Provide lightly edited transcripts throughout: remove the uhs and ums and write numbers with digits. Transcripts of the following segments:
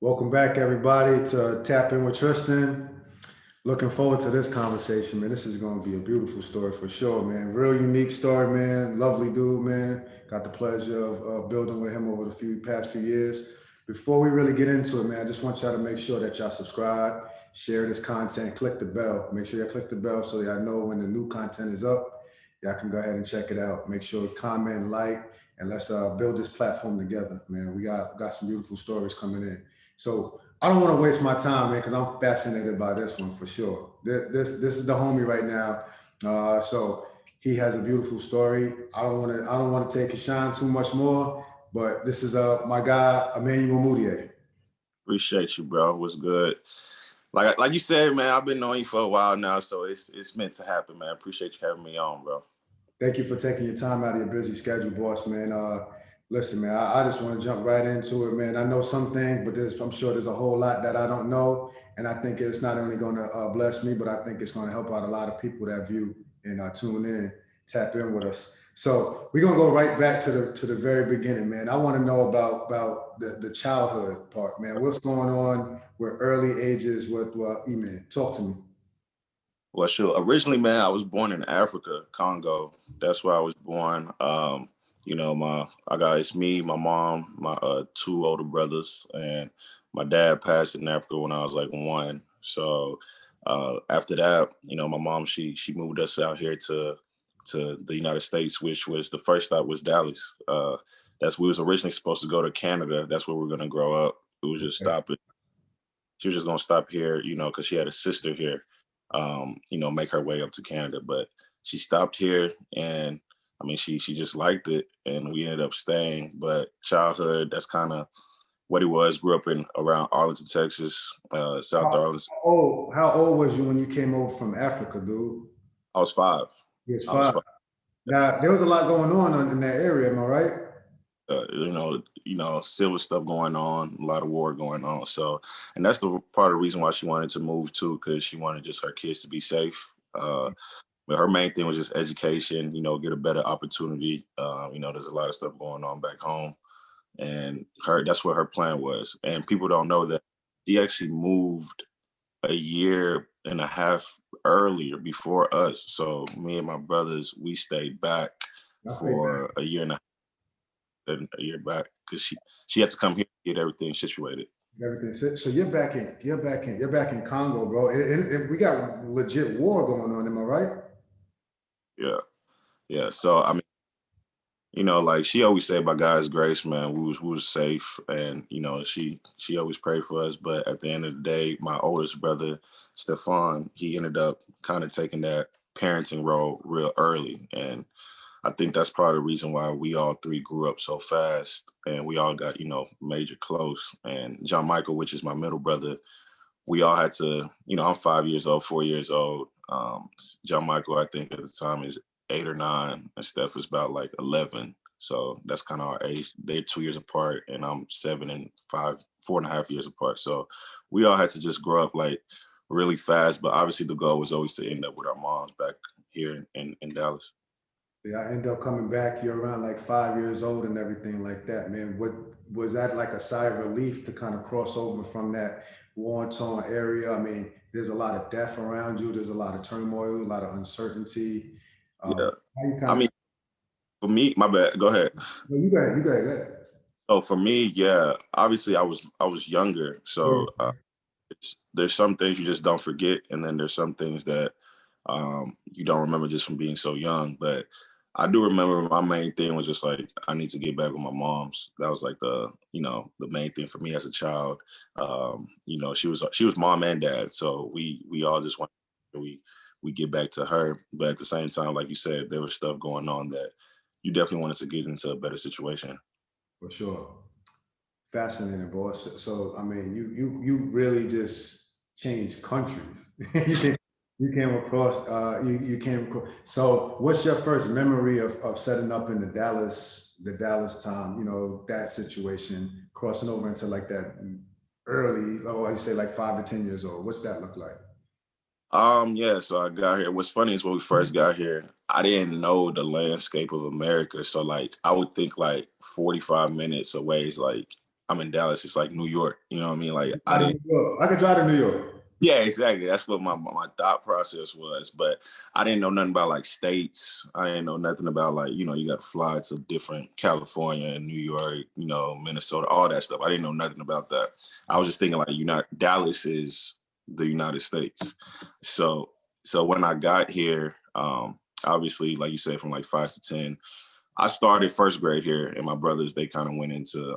Welcome back, everybody, to Tap In with Tristan. Looking forward to this conversation, man. This is going to be a beautiful story for sure, man. Real unique story, man. Lovely dude, man. Got the pleasure of building with him over the past few years. Before we really get into it, man, I just want y'all to make sure that y'all subscribe, share this content, click the bell. Make sure y'all click the bell so y'all know when the new content is up. Y'all can go ahead and check it out. Make sure comment, like, and let's build this platform together, man. We got some beautiful stories coming in. So I don't want to waste my time, man, because I'm fascinated by this one for sure. This is the homie right now. So he has a beautiful story. I don't want to take his shine too much more, but this is my guy Emmanuel Mudiay. Appreciate you, bro. What's good? Like you said, man, I've been knowing you for a while now, so it's meant to happen, man. Appreciate you having me on, bro. Thank you for taking your time out of your busy schedule, boss, man. Listen, man, I just want to jump right into it, man. I know some things, but I'm sure there's a whole lot that I don't know, and I think it's not only going to bless me, but I think it's going to help out a lot of people that view and tune in, tap in with us. So we're gonna go right back to the very beginning, man. I want to know about the childhood part, man. What's going on with early ages with E-Man? Talk to me. Well, sure. Originally, man, I was born in Africa, Congo. That's where I was born. My I got it's me, my mom, my two older brothers, and my dad passed in Africa when I was like one. So after that, my mom she moved us out here to the United States, which was the first stop was Dallas. We was originally supposed to go to Canada. That's where we are gonna grow up. We was just Okay. stopping. She was just gonna stop here, because she had a sister here. Make her way up to Canada, but she stopped here, and I mean, she just liked it, and we ended up staying. But childhood, that's kind of what it was. Grew up in around Arlington, Texas, South How, Arlington. how old was you when you came over from Africa, dude? I was five. You was I was five. five. Now there was a lot going on in that area. Am I right? Civil stuff going on, a lot of war going on. So, and that's the part of the reason why she wanted to move too, because she wanted just her kids to be safe. But her main thing was just education, get a better opportunity. There's a lot of stuff going on back home. And that's what her plan was. And people don't know that she actually moved a year and a half earlier before us. So me and my brothers, we stayed back I say for a year and a year back because she had to come here to get everything situated. everything. So you're back in Congo, bro. We got legit war going on. Am I right? Yeah. Yeah. So I mean, like she always said, by God's grace, man, we was safe, and she always prayed for us. But at the end of the day, my oldest brother, Stefan, he ended up kind of taking that parenting role real early, and I think that's part of the reason why we all three grew up so fast, and we all got major close. And John Michael, which is my middle brother, we all had to, I'm 5 years old, 4 years old. John Michael, I think at the time is 8 or 9, and Steph is about like 11. So that's kind of our age. They're 2 years apart, and I'm 7 and 5, 4.5 years apart. So we all had to just grow up like really fast. But obviously, the goal was always to end up with our moms back here in Dallas. Yeah, I end up coming back. You're around like 5 years old and everything like that, man. What was that like a sigh of relief to kind of cross over from that war-torn area? I mean, there's a lot of death around you. There's a lot of turmoil, a lot of uncertainty. Yeah. How you I kind of? mean, for me, my bad. Go ahead. No, you got it. You got it. Go ahead. So for me, yeah, obviously I was younger, so Yeah. there's some things you just don't forget, and then there's some things that you don't remember just from being so young. But I do remember my main thing was just like I need to get back with my mom's. That was like the main thing for me as a child. She was mom and dad, so we all just want we get back to her. But at the same time, like you said, there was stuff going on that you definitely wanted to get into a better situation. For sure. Fascinating, boss. So, I mean, you really just changed countries. You came across you came across. So, what's your first memory of setting up in the Dallas time? You know that situation, crossing over into like that early, or you say like 5 to 10 years old. What's that look like? Yeah, so I got here. What's funny is when we first got here, I didn't know the landscape of America. So like I would think like 45 minutes away is like I'm in Dallas. It's like New York. You know what I mean? Like I Out of didn't. New York. I could drive to New York. Yeah, exactly. That's what my thought process was. But I didn't know nothing about like states. I didn't know nothing about like, you know, you got to fly to different California and New York, you know, Minnesota, all that stuff. I didn't know nothing about that. I was just thinking like Dallas is the United States. So when I got here, obviously, like you said, from like 5 to 10, I started first grade here, and my brothers, they kind of went into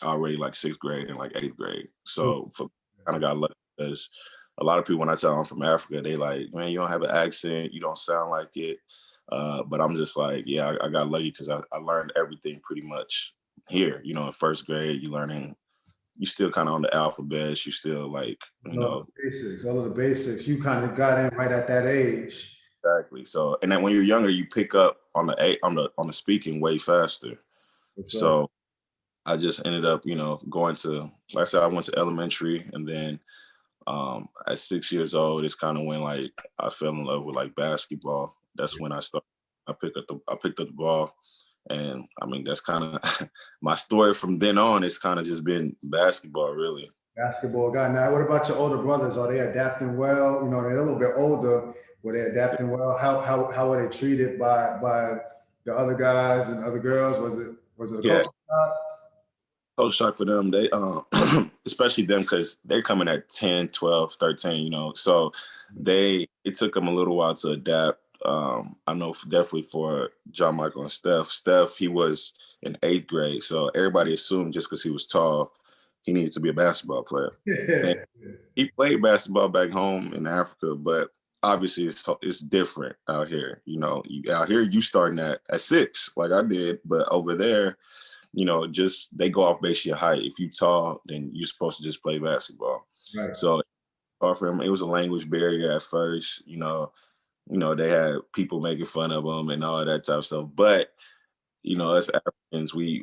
already like sixth grade and like eighth grade. So kind of got lucky because a lot of people, when I tell them I'm from Africa, they like, man, you don't have an accent, you don't sound like it. But I'm just like, yeah, I got lucky because I learned everything pretty much here. You know, in first grade, you still kind of on the alphabet. You still like, you know, All of the basics. You kind of got in right at that age. exactly. So, and then when you're younger, you pick up on the speaking way faster. So I just ended up, you know, going to, like I said, I went to elementary, and then at 6 years old, it's kind of when like I fell in love with like basketball. That's when I started. I picked up the ball, and I mean that's kind of my story from then on. It's kind of just been basketball, really. Basketball guy. Now, what about your older brothers? Are they adapting well? You know, they're a little bit older. Were they adapting well? How were they treated by the other guys and other girls? Was it a Yeah, culture shock? culture shock for them. They especially them because they're coming at 10, 12, 13, you know. So it took them a little while to adapt. I know definitely for John Michael and Steph, he was in eighth grade. So everybody assumed just because he was tall, he needed to be a basketball player. And Yeah. he played basketball back home in Africa, but obviously it's different out here. You know, out here you starting at 6 like I did, but over there, you know, just they go off base your height. If you tall, then you're supposed to just play basketball. Right. So for him, it was a language barrier at first. You know, they had people making fun of him and all that type of stuff. But you know, us Africans, we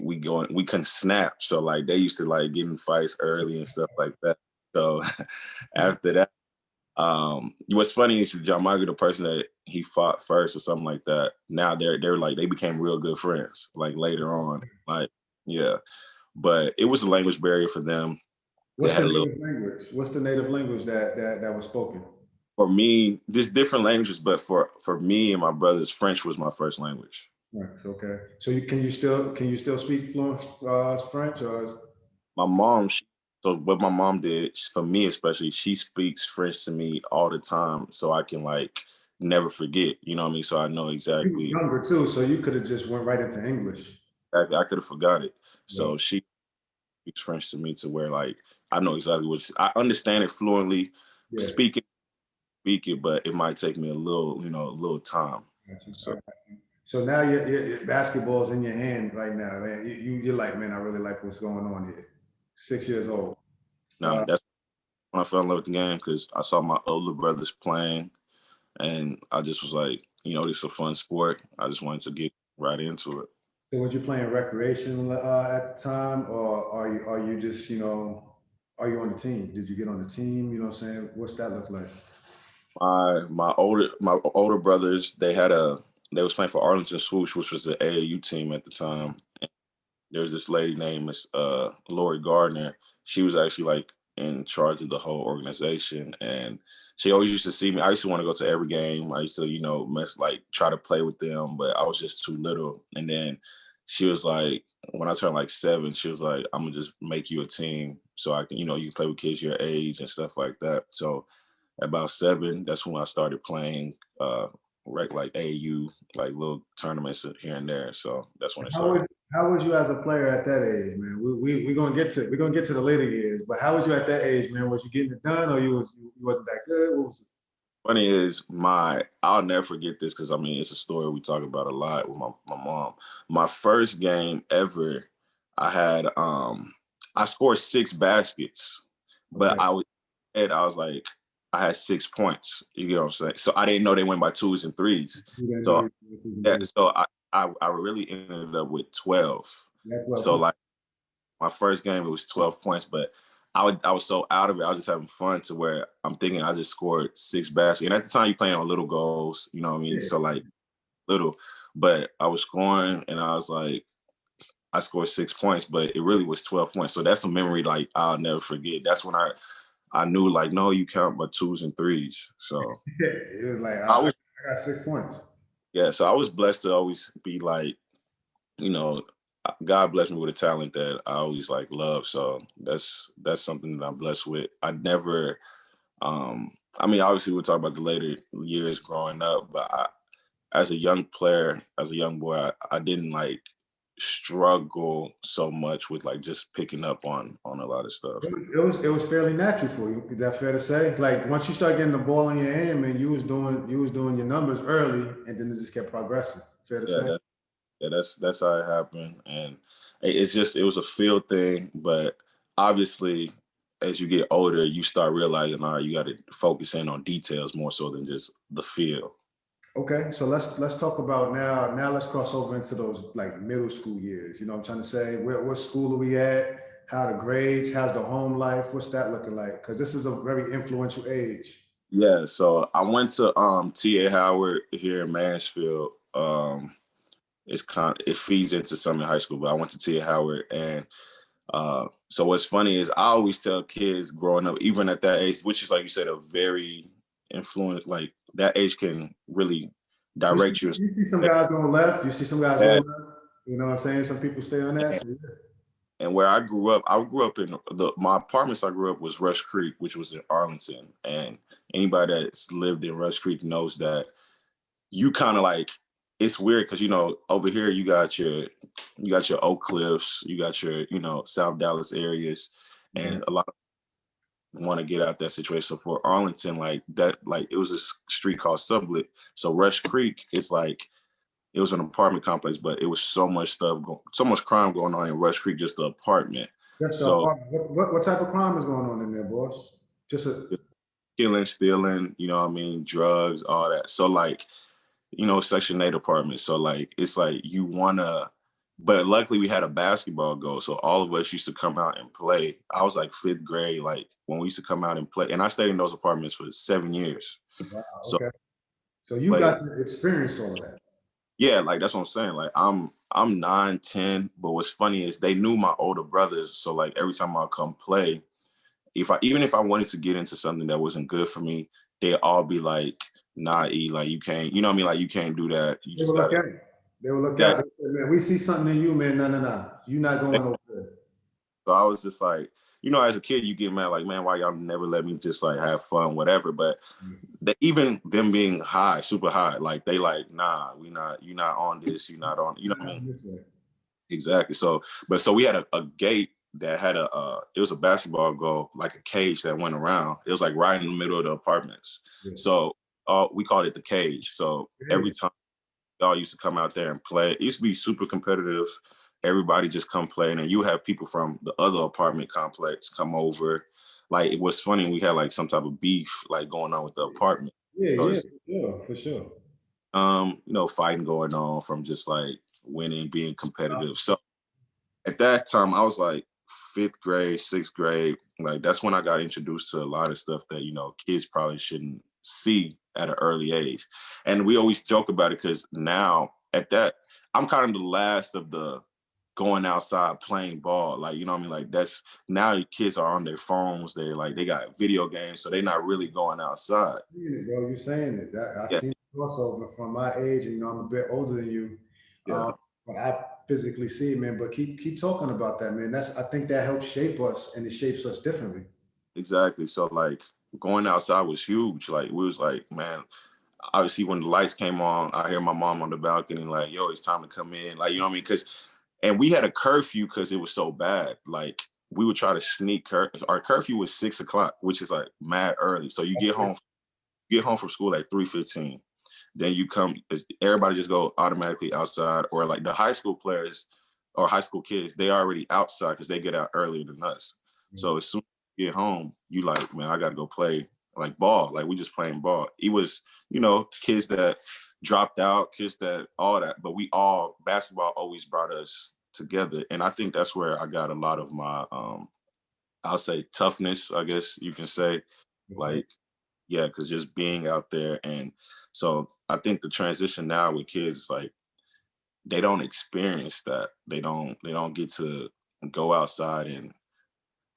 couldn't snap. So like they used to like get in fights early and stuff like that. So after that, what's funny is John Michael, the person that he fought first or something like that. Now they're like they became real good friends. Like later on, like yeah. But it was a language barrier for them. They What's had the a little. native language? What's the native language that was spoken? For me, there's different languages, but for me and my brothers, French was my first language. Right. Okay. So can you still speak fluent French My mom, so what my mom did for me especially, she speaks French to me all the time, so I can like never forget. You know what I mean? So I know you were exactly. younger too, so you could have just went right into English. I could have forgot it. Yeah. So she speaks French to me to where like I know exactly I understand it fluently, Yeah. speak it, but it might take me a little, you know, a little time. So So now your basketball's in your hand right now, man. You're like, man, I really like what's going on here. 6 years old. now that's when I fell in love with the game because I saw my older brothers playing, and I just was like, you know, this is a fun sport. I just wanted to get right into it. So was you playing recreation at the time, or are you just are you on the team? Did you get on the team? You know what I'm saying? What's that look like? My older brothers, they was playing for Arlington Swoosh, which was the AAU team at the time. There's this lady named Lori Gardner. She was actually like in charge of the whole organization, and she always used to see me. I used to want to go to every game. I used to, you know, try to play with them, but I was just too little. And then she was like, when I turned like 7, she was like, "I'm gonna just make you a team so I can, you know, you can play with kids your age and stuff like that." So at about 7, that's when I started playing like AU, like little tournaments here and there. So that's when it How started. was how was you as a player at that age, man? We're gonna get to the later years, but how was you at that age, man? Was you getting it done, or you wasn't that good? What was it? Funny is I'll never forget this because I mean it's a story we talk about a lot with my mom. My first game ever, I had I scored 6 baskets, but Okay. I was like I had 6 points. You get what I'm saying? So I didn't know they went by 2s and 3s. You didn't know So you were season yeah, three. so I really ended up with 12. That's well So put. like my first game it was 12 points, but I was so out of it. I was just having fun to where I'm thinking I just scored 6 baskets. And at the time, you're playing on little goals, you know what I mean? Yeah. So like little, but I was scoring, and I was like, I scored 6 points, but it really was 12 points. So that's a memory like I'll never forget. That's when I knew like, no, you count my twos and threes. So It was like I I was got 6 points. yeah, so I was blessed to always be like, you know, God blessed me with a talent that I always like love. So that's something that I'm blessed with. I never I mean, obviously we'll talk about the later years growing up, but as a young player, as a young boy, I didn't like struggle so much with like just picking up on a lot of stuff. It was fairly natural for you. Is that fair to say? Like once you start getting the ball in your hand, man, you was doing your numbers early, and then it just kept progressing. Fair to Yeah, say? that's how it happened, and it's just it was a field thing. But obviously, as you get older, you start realizing, all right, you got to focus in on details more so than just the field. Okay, so let's talk about now. Now let's cross over into those like middle school years. You know what I'm trying to say? What school are we at? How the grades? How's the home life? What's that looking like? Because this is a very influential age. Yeah, so I went to T.A. Howard here in Mansfield. It feeds into Summit High School, but I went to T.A. Howard, and so what's funny is I always tell kids growing up, even at that age, which is like you said, a very influent, like that age can really You see, direct you. you see some guys going left. You see some guys going And, left. You know what I'm saying? Some people stay on that. So, yeah. and where I grew up in my apartments. I grew up was Rush Creek, which was in Arlington, and anybody that's lived in Rush Creek knows that you kind of like it's weird because over here you got your Oak Cliffs, you got your South Dallas areas, Okay. and a lot want to get out that situation. So for Arlington, like that, like it was a street called Sublet. So Rush Creek is like it was an apartment complex, but it was so much crime going on in Rush Creek, just the apartment. That's the So apartment. What type of crime is going on in there, boss? Just a killing, stealing, what I mean, drugs, all that. So like, Section 8 apartment. So like it's like you wanna but luckily we had a basketball goal. So all of us used to come out and play. I was like fifth grade, like when we used to come out and play. And I stayed in those apartments for 7 years. wow. So Okay. So you but got to experience all of that. yeah, like that's what I'm saying. Like I'm 9, 10, but what's funny is they knew my older brothers. So like every time I come play, even if I wanted to get into something that wasn't good for me, they all be like, nah, E, like you can't, you know what I mean? Like you can't do that. You They just will look gotta at it. They will look out. that They say, man, we see something in you, man. No, no, no. You're not going over there. so I was just like, as a kid, you get mad, like, man, why y'all never let me just like have fun, whatever. But even them being high, super high, like they like, nah, you're not on this, you're not on, you know what I mean? This way. Exactly. So we had a gate that had it was a basketball goal, like a cage that went around. It was like right in the middle of the apartments. Yeah. So we called it the cage. So every time y'all used to come out there and play, it used to be super competitive. Everybody just come play, and then you have people from the other apartment complex come over. Like it was funny, we had like some type of beef like going on with the apartment. Yeah, So yeah, it's for sure, for sure. fighting going on from just like winning, being competitive. So at that time, I was like fifth grade, sixth grade. Like that's when I got introduced to a lot of stuff that kids probably shouldn't see at an early age. And we always joke about it because now at that, I'm kind of the last of the going outside playing ball. Like, you know what I mean? Like that's now kids are on their phones. They got video games, so they're not really going outside. Bro, you're saying it. I Yeah, seen the crossover from my age, and I'm a bit older than you. yeah. But I physically see it, man. But keep talking about that, man. I think that helps shape us, and it shapes us differently. Exactly. So like going outside was huge. Like we was like, man, obviously when the lights came on, I hear my mom on the balcony like, yo, it's time to come in. Like, you know what I mean? And we had a curfew because it was so bad. Like we would try to sneak our curfew was 6 o'clock, which is like mad early. So you get home from school at 3:15. Then you come, everybody just go automatically outside, or like the high school players or high school kids, they already outside because they get out earlier than us. So as soon as you get home, you like, man, I got to go play like ball. Like we just playing ball. It was, kids that dropped out, kids that all that, but basketball always brought us together. And I think that's where I got a lot of my, I'll say toughness, I guess you can say, Okay. like, yeah, because just being out there. And so I think the transition now with kids is like they don't experience that. They don't get to go outside. And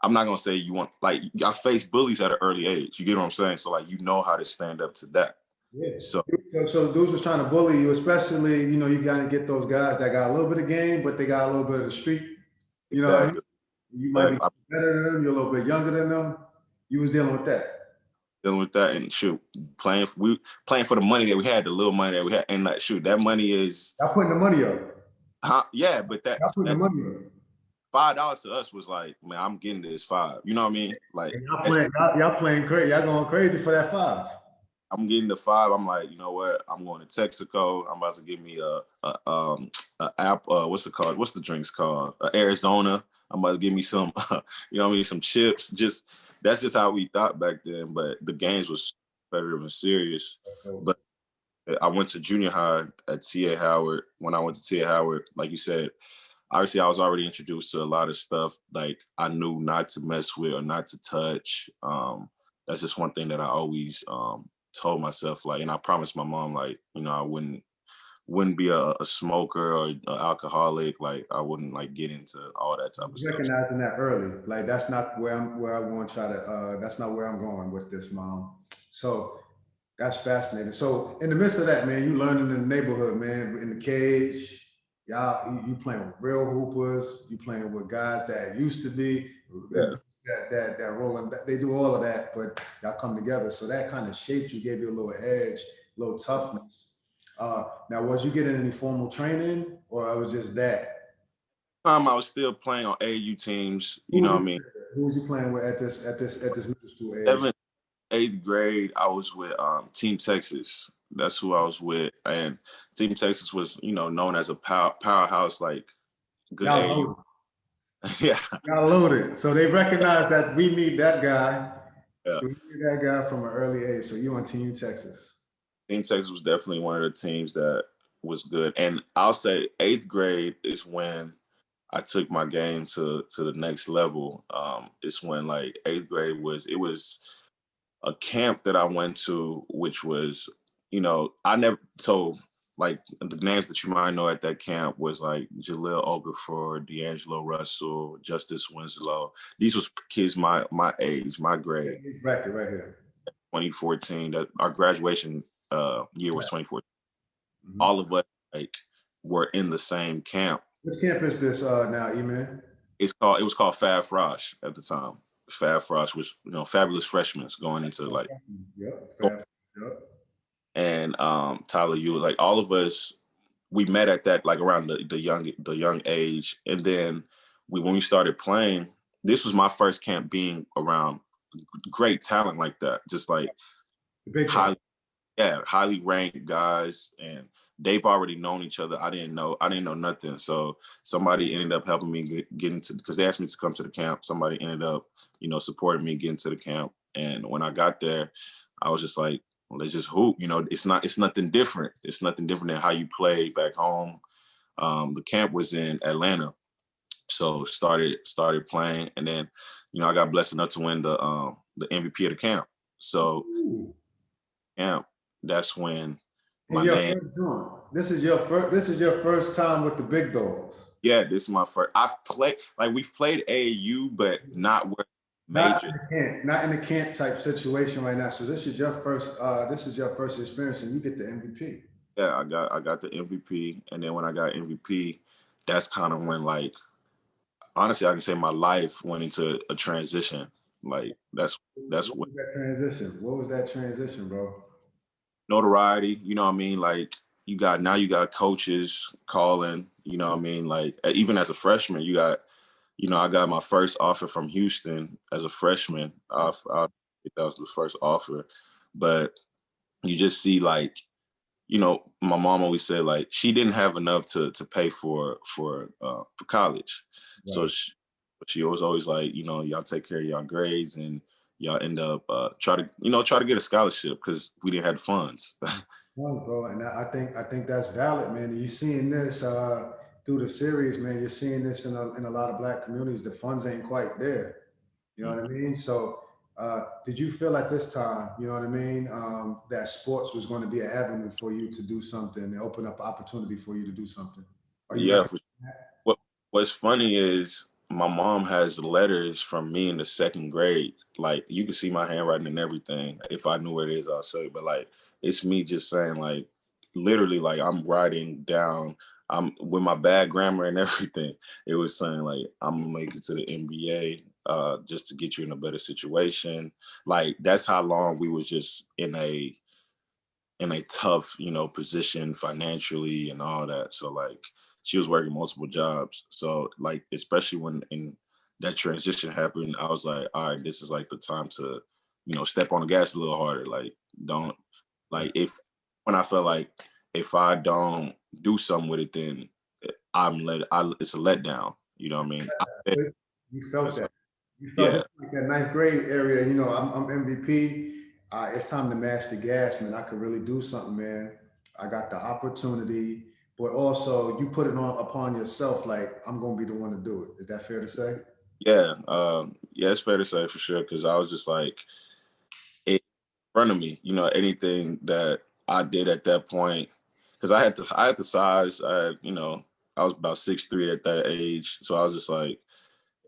I'm not gonna say you want, like, I faced bullies at an early age. You get what I'm saying? So like, you know how to stand up to that. Yeah. So So dudes was trying to bully you, especially, you gotta get those guys that got a little bit of game, but they got a little bit of the street. You know what I mean? exactly, You might be exactly. I'm better than them, you're a little bit younger than them. You was dealing with that. dealing with that, and shoot, we playing for the money that we had, the little money that we had, and like, shoot, that money is, Y'all putting the money up. huh? Yeah, but Y'all putting the that's money up. $5 to us was like, man, I'm getting this five. You know what I mean? Like, And y'all playing crazy. Y'all going crazy for that 5. I'm getting the five. I'm like, you know what? I'm going to Texaco. I'm about to give me a app. What's it called? What's the drinks called? Arizona. I'm about to give me some, you know what I mean, some chips. Just that's just how we thought back then. But the games was competitive and serious. But I went to junior high at T.A. Howard. When I went to T.A. Howard, like you said, obviously I was already introduced to a lot of stuff like I knew not to mess with or not to touch. That's just one thing that I always told myself, like, and I promised my mom, like, I wouldn't be a smoker or an alcoholic. Like, I wouldn't like get into all that type of stuff. Recognizing that early, like that's not where I want to try to. That's not where I'm going with this, mom. So that's fascinating. So in the midst of that, man, you learning in the neighborhood, man, in the cage. Y'all, you playing with real hoopers. You playing with guys that used to be Yeah. that rolling. They do all of that, but y'all come together. So that kind of shaped you, gave you a little edge, a little toughness. Now, was you getting any formal training, or it was just that? Time I was still playing on AU teams. Who You was know what I you, mean? who was you playing with at this middle school age? Seventh, eighth grade, I was with Team Texas. That's who I was with, and Team Texas was, known as a powerhouse, like good Y'all AU. loaded. Yeah, Y'all loaded. So they recognize that we need that guy. yeah. We need that guy from an early age. So you on Team Texas. Team Texas was definitely one of the teams that was good. And I'll say eighth grade is when I took my game to the next level. It's when like eighth grade was a camp that I went to, which was, I never told, like, the names that you might know at that camp was like Jaleel Okafor, D'Angelo Russell, Justice Winslow. These was kids my age, my grade. Bracket right here. 2014. That our graduation year was 2014. Mhm. All of us like were in the same camp. Which camp is this now, E-Man? It was called Fab Frosh at the time. Fab Frosh was, fabulous freshmen going into like, Yep. Fab. Yep. and Tyler, you, like, all of us, we met at that, like, around the young age. And then when we started playing, this was my first camp being around great talent like that. Just like The big time. highly, yeah, highly ranked guys, and they've already known each other. I didn't know nothing. So somebody ended up helping me get into, because they asked me to come to the camp. Somebody ended up, supporting me getting to the camp. And when I got there, I was just like, well, let's just hoop. It's nothing different. It's nothing different than how you play back home. The camp was in Atlanta, so started playing, and then, I got blessed enough to win the MVP of the camp. So Ooh. camp, that's when And my your name. first joint. This is your first. This is your first time with the big dogs. Yeah, this is my first. I've played, like, we've played AAU, but not where Not major. in the camp, not in the camp type situation right now. So this is your first. This is your first experience, and you get the MVP. Yeah, I got the MVP, and then when I got MVP, that's kind of when, like, honestly, I can say my life went into a transition. Like, that's What when was that transition? What was that transition, bro? notoriety. You know what I mean? Like, you got coaches calling. You know what I mean? Like, even as a freshman, I got my first offer from Houston as a freshman. That was the first offer, but you just see, like, my mom always said, like, she didn't have enough to pay for college, so Right. she was always like, y'all take care of y'all grades, and y'all end up try to get a scholarship because we didn't have funds. Well, bro, and I think that's valid, man. And you're seeing this through the series, man. You're seeing this in a lot of black communities. The funds ain't quite there. You know what I mean? So, did you feel at this time, you know what I mean, that sports was going to be an avenue for you to do something, and open up opportunity for you to do something? Are you Yeah. recommending that? What What's funny is my mom has letters from me in the second grade. Like you can see my handwriting and everything. If I knew what it is, I'll show you. But like it's me just saying like literally like I'm writing down. I'm with my bad grammar and everything. It was saying like I'm gonna make it to the NBA just to get you in a better situation. Like that's how long we was just in a tough, position financially and all that. So like she was working multiple jobs. So like especially when in that transition happened, I was like, all right, this is like the time to, step on the gas a little harder. Like don't like That's if when I felt like if I don't do something with it, then it's a letdown. You know what I mean? good. You felt that. You felt Yeah. this like that ninth grade area. I'm MVP. It's time to mash the gas, man. I could really do something, man. I got the opportunity, but also you put it on upon yourself. Like I'm gonna be the one to do it. Is that fair to say? Yeah. Yeah, it's fair to say for sure. Cause I was just like, in front of me. Anything that I did at that point, because I had the size. I was about 6'3" at that age, so I was just like,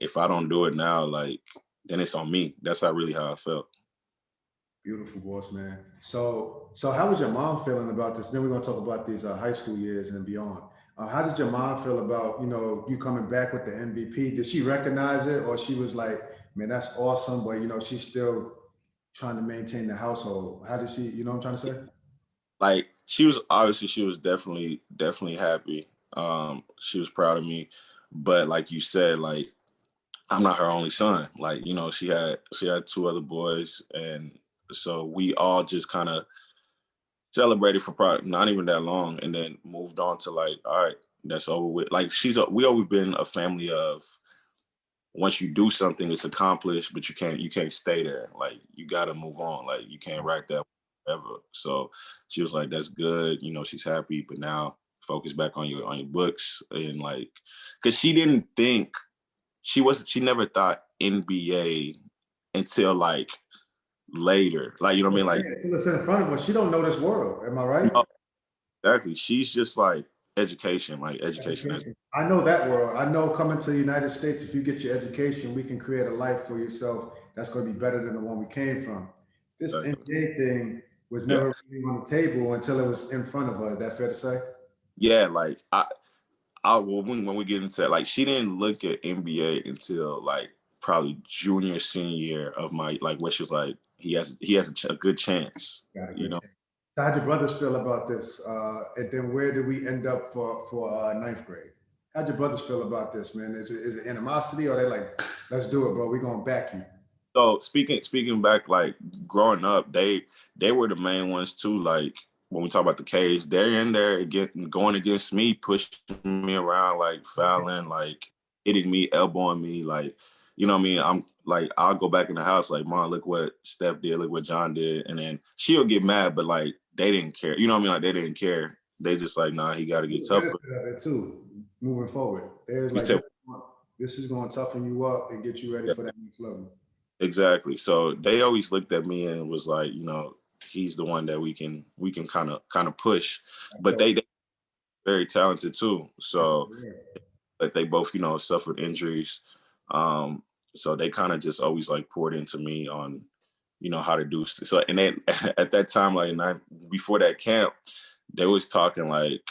if I don't do it now, like then it's on me. That's how I felt. Beautiful, boss man. So how was your mom feeling about this? Then we're gonna talk about these high school years and beyond. How did your mom feel about you coming back with the MVP? Did she recognize it, or she was like, "Man, that's awesome," but she's still trying to maintain the household? How did she? You know what I'm trying to say? Like she was definitely happy. She was proud of me, but like you said, like I'm not her only son. Like she had two other boys, and so we all just kind of celebrated for probably not even that long and then moved on to like, all right, that's over with. Like we always been a family of once you do something, it's accomplished, but you can't stay there. Like you gotta move on. Like you can't write that forever. So she was like, that's good. She's happy, but now focus back on your books and like, cause she didn't think she never thought NBA until like later. Like, you know what I mean? Like, Until it's in front of her, she don't know this world. Am I right? no, exactly. She's just like education, like education. Education. I know that world. I know coming to the United States, if you get your education, we can create a life for yourself that's going to be better than the one we came from. This Exactly. NBA thing was Yeah. never really on the table until it was in front of her. Is that fair to say? Yeah. Like well, when we get into that, like she didn't look at NBA until like probably junior, senior year of my like where she was like, he has a good chance, Got a you good know? chance. So how'd your brothers feel about this? And then where did we end up for ninth grade? How'd your brothers feel about this, man? Is it animosity or they like, let's do it, bro? We're gonna back you. So speaking back, like growing up, they were the main ones too. Like when we talk about the cage, they're in there going against me, pushing me around, like fouling, like hitting me, elbowing me, like what I mean. I'm like I'll go back in the house, like Mom, look what Steph did, look what John did, and then she'll get mad, but like they didn't care. You know what I mean? Like they didn't care. They just like, nah, he got to get The tougher. benefit of it too, moving forward. There's You like said, this is going to toughen you up and get you ready yeah, for that next level. exactly. So they always looked at me and was like, he's the one that we can kind of push, but So, they very talented too. So, yeah. but they both suffered injuries. Um, so they kind of just always like poured into me on how to do so. And then at that time, like before that camp, they was talking like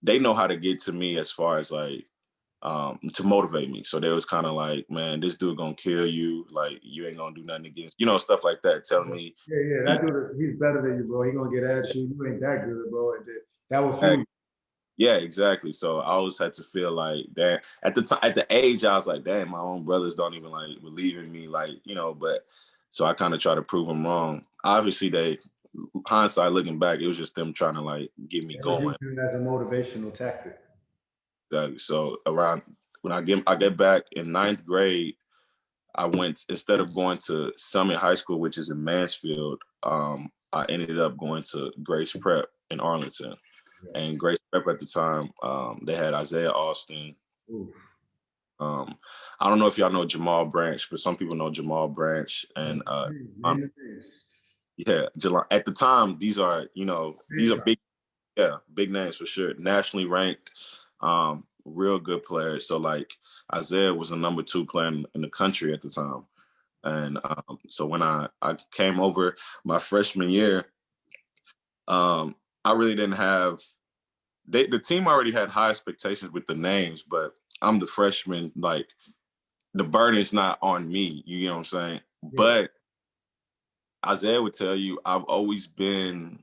they know how to get to me as far as like to motivate me. So they was kind of like, man, this dude gonna kill you. Like you ain't gonna do nothing against, stuff like that. Telling me, Yeah, yeah, he, that dude he's better than you, bro. He gonna get at you. You ain't that good, bro. And that will fuel you. yeah, exactly. So I always had to feel like that at the time, at the age, I was like, damn, my own brothers don't even like believe in me, like But so I kind of try to prove them wrong. Obviously, they hindsight looking back, it was just them trying to like get me They was going. using it as a motivational tactic. So around when I get back in ninth grade, I went instead of going to Summit High School, which is in Mansfield. I ended up going to Grace Prep in Arlington, Yeah. and Grace Prep at the time they had Isaiah Austin. Oof. Um, I don't know if y'all know Jamal Branch, but some people know Jamal Branch and Name the names. yeah, at the time these are Big big, time. yeah, big names for sure, nationally ranked. Real good players. So like Isaiah was the number 2 player in the country at the time. And so when I came over my freshman year, I really didn't have the team already had high expectations with the names, but I'm the freshman, like the burden's not on me, you know what I'm saying? Yeah. But Isaiah would tell you I've always been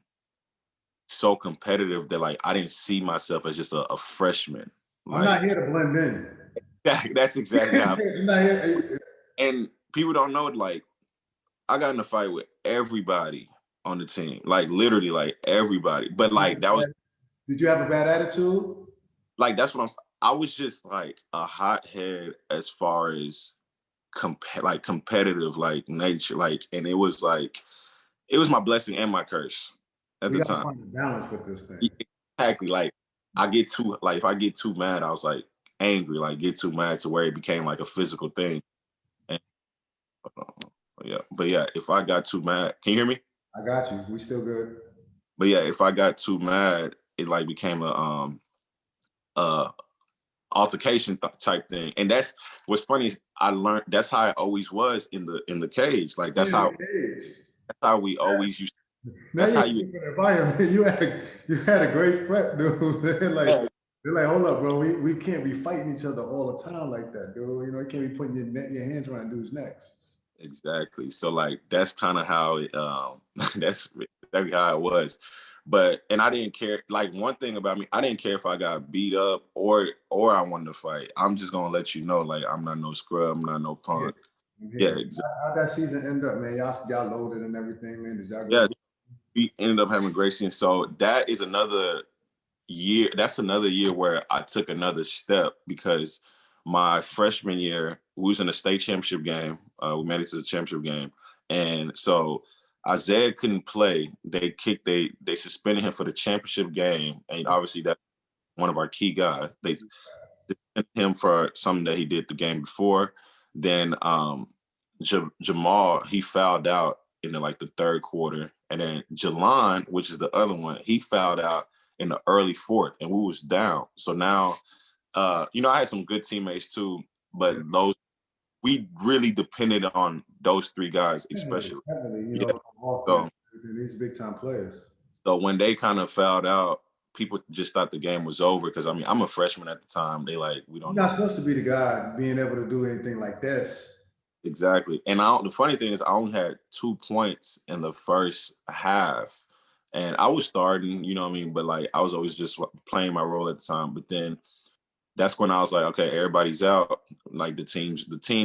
so competitive that like I didn't see myself as just a freshman. I'm not Like here to blend in. that's exactly how. I'm not here. And people don't know it. Like I got in a fight with everybody on the team, like literally like everybody. But like that was Did you have a bad attitude? like that's what I was just like a hothead as far as like competitive like nature, like, and it was my blessing and my curse at We the got to time. find a balance with this thing. Exactly. Like I get too like if I get too mad, I was like angry, like get too mad to where it became like a physical thing. And but yeah, if I got too mad, can you hear me? I got you. We still good. But yeah, if I got too mad, it like became uh altercation type thing. And that's what's funny is I learned that's how I always was in the cage. Like that's how we always used. Now That's you're how in you. an environment. You had a great prep, dude. They're like, hold up, bro. We can't be fighting each other all the time like that, dude. You know, you can't be putting your hands around dudes' necks. Exactly. So like that's kind of how it that's exactly how it was. But and I didn't care. Like one thing about me, I didn't care if I got beat up or I wanted to fight. I'm just gonna let you know, like I'm not no scrub, I'm not no Yeah, punk. I'm Yeah, here. exactly. How'd that season end up, man? Y'all loaded and everything, man. Did y'all Yeah, go? we ended up having a great season. So that is another year. That's another year where I took another step because my freshman year we was in a state championship game. We made it to the championship game, and so Isaiah couldn't play. They suspended him for the championship game, and obviously that's one of our key guys. They suspended him for something that he did the game before. Then Jamal, he fouled out in like the third quarter, and then Jalon, which is the other one, he fouled out in the early fourth, and we was down. So now, I had some good teammates too, but those we really depended on those 3 guys, especially. Heavily, Yeah. from So offense. These big time players. so when they kind of fouled out, people just thought the game was over because I mean I'm a freshman at the time. They like we You're don't not know. supposed to be the guy being able to do anything like this. Exactly. And the funny thing is I only had 2 points in the first half. And I was starting, you know what I mean? But like I was always just playing my role at the time. But then that's when I was like, okay, everybody's out. Like the team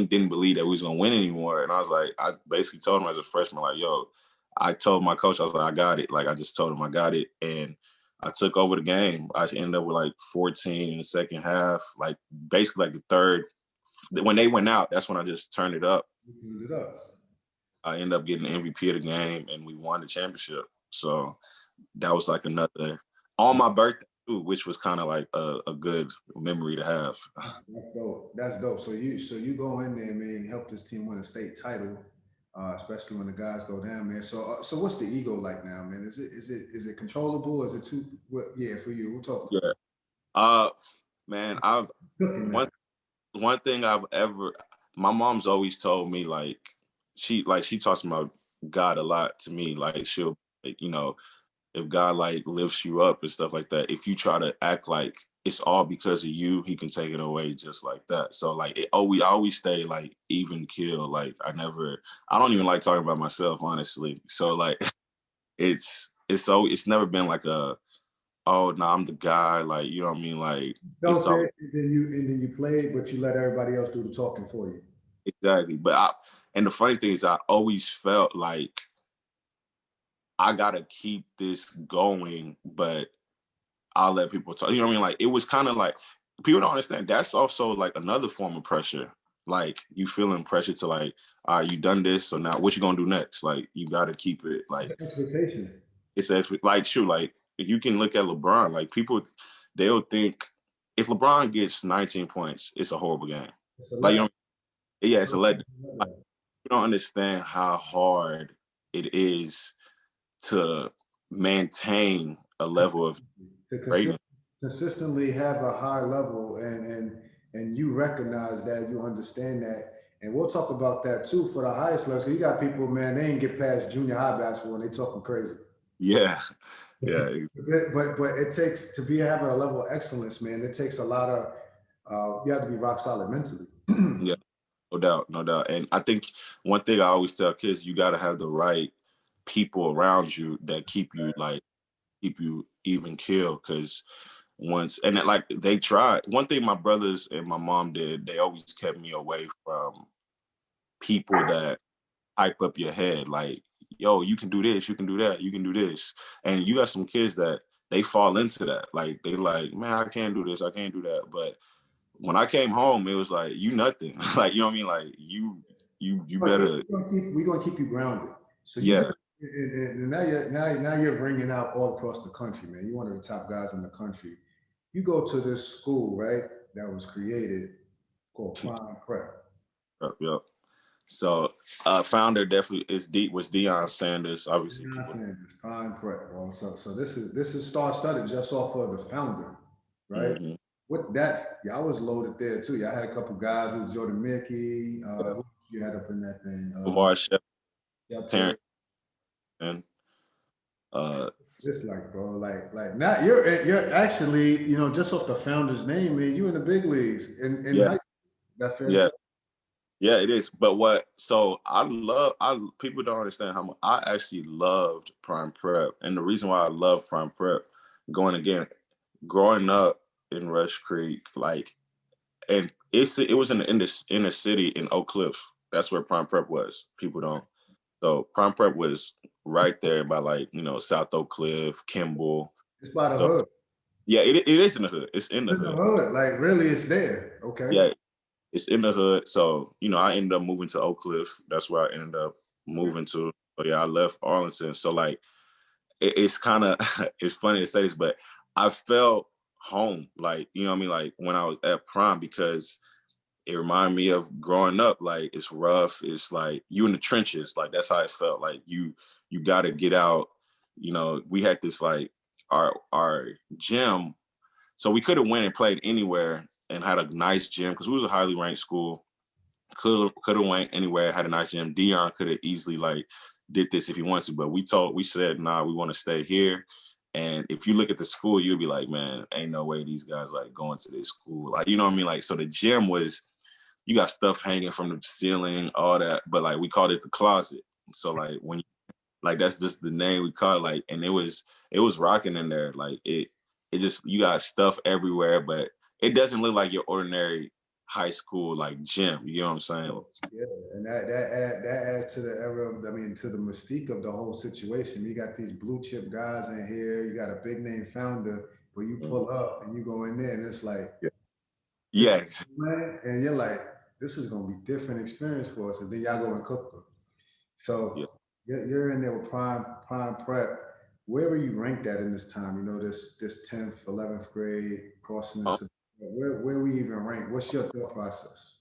didn't believe that we was gonna win anymore. And I was like, I basically told him as a freshman, like, yo, I told my coach, I was like, I got it. Like I just told him I got it. And I took over the game. I ended up with like 14 in the second half. Like basically like the third. When they went out, that's when I just turned it up. You cleaned it up. I ended up getting the MVP of the game and we won the championship. So that was like another on my birthday too, which was kind of like a good memory to have. That's dope. That's dope. So you go in there, man, help this team win a state title, especially when the guys go down, man. So what's the ego like now, man? Is it controllable? Is it too? What? Yeah, for you. We'll talk. Yeah. Uh man, I've Cooking one now. one thing I've ever my mom's always told me like she talks about God a lot to me. Like she'll like, if God like lifts you up and stuff like that, if you try to act like it's all because of you, he can take it away just like that. So like we always stay like even keel. Like I don't even like talking about myself, honestly. So like it's never been like oh no, I'm the guy, like you know what I mean? Like it's Felt all it, and then you played, but you let everybody else do the talking for you. exactly. And the funny thing is I always felt like I gotta keep this going, but I'll let people talk. You know what I mean? Like it was kind of like people don't understand. That's also like another form of pressure. Like you feeling pressure to like, all right, you done this, so now what you gonna do next? Like you got to keep it. Like It's an expectation. like sure, like you can look at LeBron. Like people, they'll think if LeBron gets 19 points, it's a horrible game. It's a Like let. yeah, it's a let. Like, you don't understand how hard it is to maintain a level of To consist, greatness. consistently have a high level, and you recognize that, you understand that, and we'll talk about that too for the highest levels. 'Cause you got people, man, they ain't get past junior high basketball and they talking crazy. Yeah, yeah, But it takes to be having a level of excellence, man. It takes a lot of you have to be rock solid mentally. yeah. No doubt, no doubt. And I think one thing I always tell kids, you got to have the right people around you that keep you even keel. Because once and then, like they tried. One thing my brothers and my mom did, they always kept me away from people that hype up your head. Like, yo, you can do this, you can do that, you can do this. And you got some kids that they fall into that. Like they like, man, I can't do this, I can't do that. But when I came home, it was like you nothing. Like, you know what I mean? Like you better, We're gonna keep you grounded. So you got, yeah. and now you're bringing out all across the country, man. You're one of the top guys in the country. You go to this school, right? That was created called Prime Prep. Yep, yep. So founder definitely is deep was Deion Sanders. Obviously Deion people. Sanders, Prime Prep, bro. So this is star studded just off of the founder, right? Hmm. With that, y'all was loaded there too. Y'all had a couple guys. It was Jordan Mickey. Yeah. Who else you had up in that thing? Chef, Shepard. Terrence, and uh, It's like, bro, like now you're actually, just off the founder's name, man. You in the big leagues in yeah, high school. That fair to yeah. say? Yeah, it is. But what? So I people don't understand how much I actually loved Prime Prep, and the reason why I love Prime Prep, going again, growing up in Rush Creek, like, and it was in this inner city in Oak Cliff. That's where Prime Prep was. People don't. So Prime Prep was right there by like South Oak Cliff, Kimball. It's by the So hood. yeah, it is in the hood. It's in the It's in the hood. hood. Like really, it's there. Okay. Yeah, it's in the hood. So, I ended up moving to Oak Cliff. That's where I ended up moving to. So yeah, I left Arlington. So like it's kind of it's funny to say this, but I felt home. Like, you know what I mean? Like when I was at Prime because it reminded me of growing up. Like it's rough. It's like you in the trenches. Like that's how it felt. Like you gotta get out. We had this like our gym, so we could have went and played anywhere and had a nice gym because we was a highly ranked school. Could have went anywhere, had a nice gym. Dion could have easily like did this if he wants to, but we said, nah, we want to stay here. And if you look at the school, you'll be like, man, ain't no way these guys like going to this school. Like, you know what I mean? Like, so the gym was, you got stuff hanging from the ceiling, all that, but like we called it the closet. So like when you, like that's just the name we call it, like, and it was rocking in there. Like it just you got stuff everywhere, but it doesn't look like your ordinary high school like gym. You know what I'm saying? Yeah, and that adds to the era of, I mean, to the mystique of the whole situation. You got these blue chip guys in here. You got a big name founder, but you Mhm. pull up and you go in there, and it's like Yeah. this, Yes. man, and you're like, this is gonna be different experience for us. And then y'all go and cook them. So Yeah. you're in there with prime prep. Where were you ranked at in this time? This 10th, 11th grade crossing Um, into where we even ranked? What's your thought process?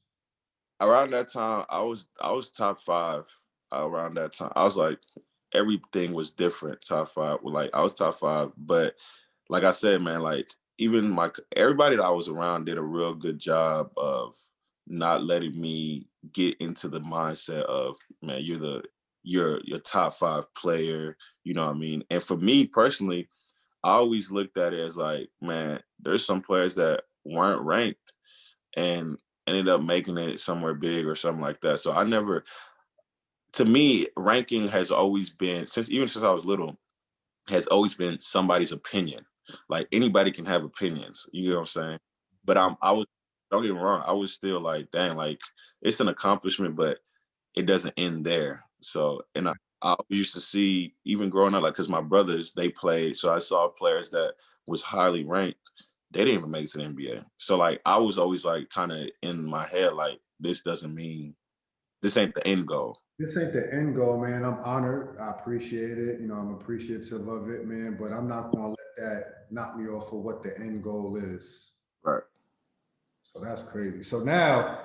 around that time, I was top five. Around that time, I was like everything was different. Top five, like I was top five, but like I said, man, like even my everybody that I was around did a real good job of not letting me get into the mindset of, man, you're top five player. You know what I mean? And for me personally, I always looked at it as like, man, there's some players that weren't ranked and ended up making it somewhere big or something like that. So I never, to me, ranking has always been since I was little, has always been somebody's opinion. Like anybody can have opinions. You know what I'm saying? But I was, don't get me wrong, I was still like, dang, like it's an accomplishment, but it doesn't end there. So, and I used to see even growing up, like, cause my brothers, they played. So I saw players that was highly ranked. They didn't even make it to the NBA. So like, I was always like kind of in my head, like, this doesn't mean, this ain't the end goal. This ain't the end goal, man. I'm honored. I appreciate it. I'm appreciative of it, man. But I'm not gonna let that knock me off of what the end goal is. Right. So that's crazy. So now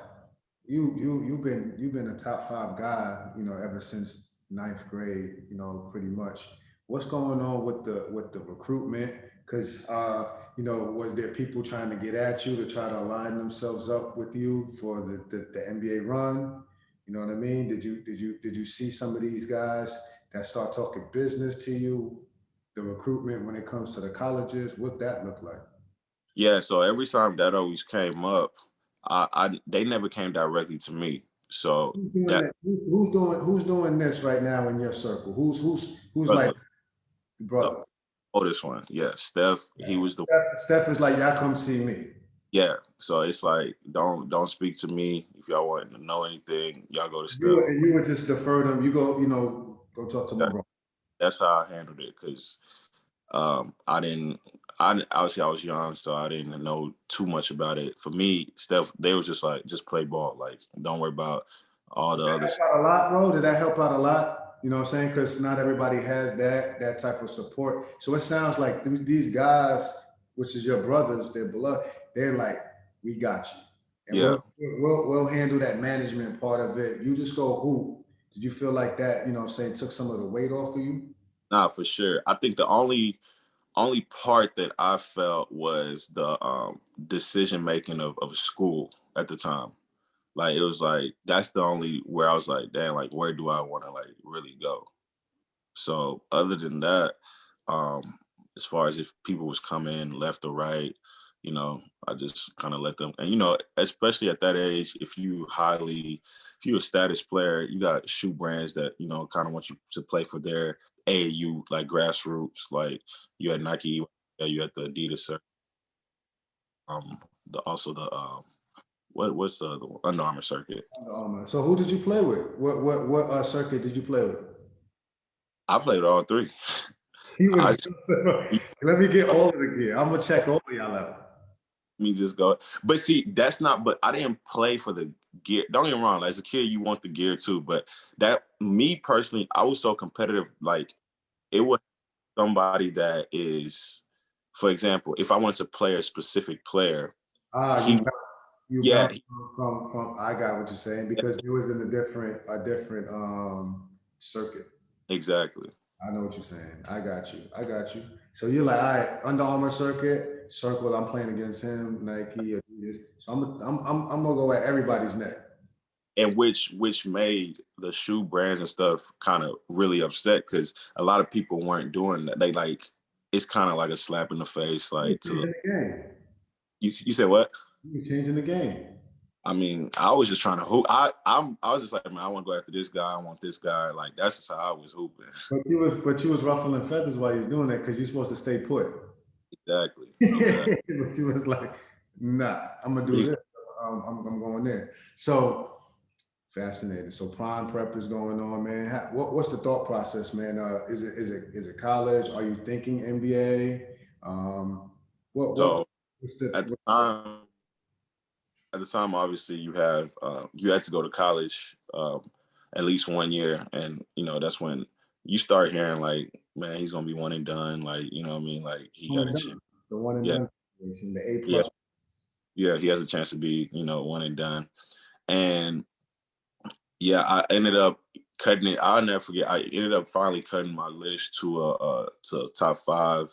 you've been a top five guy, ever since ninth grade, pretty much. What's going on with the recruitment? Because was there people trying to get at you to try to align themselves up with you for the NBA run? You know what I mean? Did you see some of these guys that start talking business to you? The recruitment when it comes to the colleges, what that look like? Yeah, so every time that always came up, I they never came directly to me. So Who's doing that that? Who's doing this right now in your circle? Who's like brother, the brother? oldest one, yeah, Steph, he was the Steph is like, y'all come see me. yeah. So it's like don't speak to me if y'all want to know anything. Y'all go to You Steph. and you would just defer them. You go talk to my That, bro. that's how I handled it because I didn't. Obviously I was young, so I didn't know too much about it. For me, Steph, they was just like, just play ball. Like, don't worry about all Did the that other help stuff. out a lot, bro? Did that help out a lot? You know what I'm saying? Because not everybody has that type of support. So it sounds like these guys, which is your brothers, their blood, they're like, we got you, and Yeah, we'll handle that management part of it. You just go hoop. Did you feel like that? You know what I'm saying, took some of the weight off of you? nah, for sure. I think the only part that I felt was the decision making of school at the time. Like, it was like that's the only where I was like, damn, like where do I want to like really go? So other than that, um, as far as if people was coming left or right, I just kind of let them. And especially at that age, if you're a status player, you got shoe brands that kind of want you to play for their AAU like grassroots. Like you had Nike, yeah, you had the Adidas, um, the what's the Under Armour circuit. So who did you play with? What circuit did you play with? I played all three. He I was. Let me get all of the gear. I'm gonna check all of y'all out. me just go. But see, that's not. But I didn't play for the gear. Don't get me wrong. As a kid, you want the gear too. But that me personally, I was so competitive. Like it was somebody that is, for example, if I wanted to play a specific player, Ah, he, you yeah, bounced from. I got what you're saying because it was in a different circuit. exactly. I know what you're saying. I got you. I got you. So you're like, all right, Under Armour circle. I'm playing against him, Nike, Adidas. So I'm gonna go at everybody's neck. And which made the shoe brands and stuff kind of really upset because a lot of people weren't doing that. They like it's kind of like a slap in the face, You're like to the changing the game. you said what? You're changing the game. I mean, I was just trying to hoop. I was just like, man, I want to go after this guy. I want this guy. Like that's just how I was hooping. But you was ruffling feathers while you was doing that because you're supposed to stay put. Exactly. Exactly. But you was like, nah, I'm gonna do this. I'm going there. So fascinating. So prime prep is going on, man. What's the thought process, man? Is it college? Are you thinking NBA? So What's the at the time, obviously you had to go to college at least 1 year, and that's when you start hearing like, man, he's gonna be one and done. Like what I mean, like he one got and a chance. done? The one and Yeah, done situation, the A yeah, plus. yeah. He has a chance to be one and done, and yeah, I ended up cutting it. I'll never forget. I ended up finally cutting my list to top five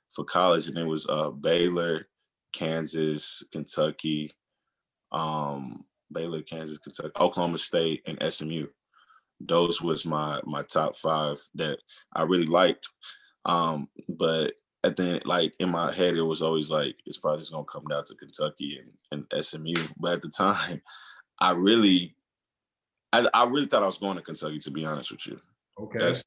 for college, and it was Baylor, Kansas, Kentucky, Baylor, Kansas, Kentucky, Oklahoma State, and SMU. Those was my top five that I really liked. But at the end, like in my head, it was always like it's probably just gonna come down to Kentucky and SMU. But at the time, I really I really thought I was going to Kentucky, to be honest with you. Okay. That's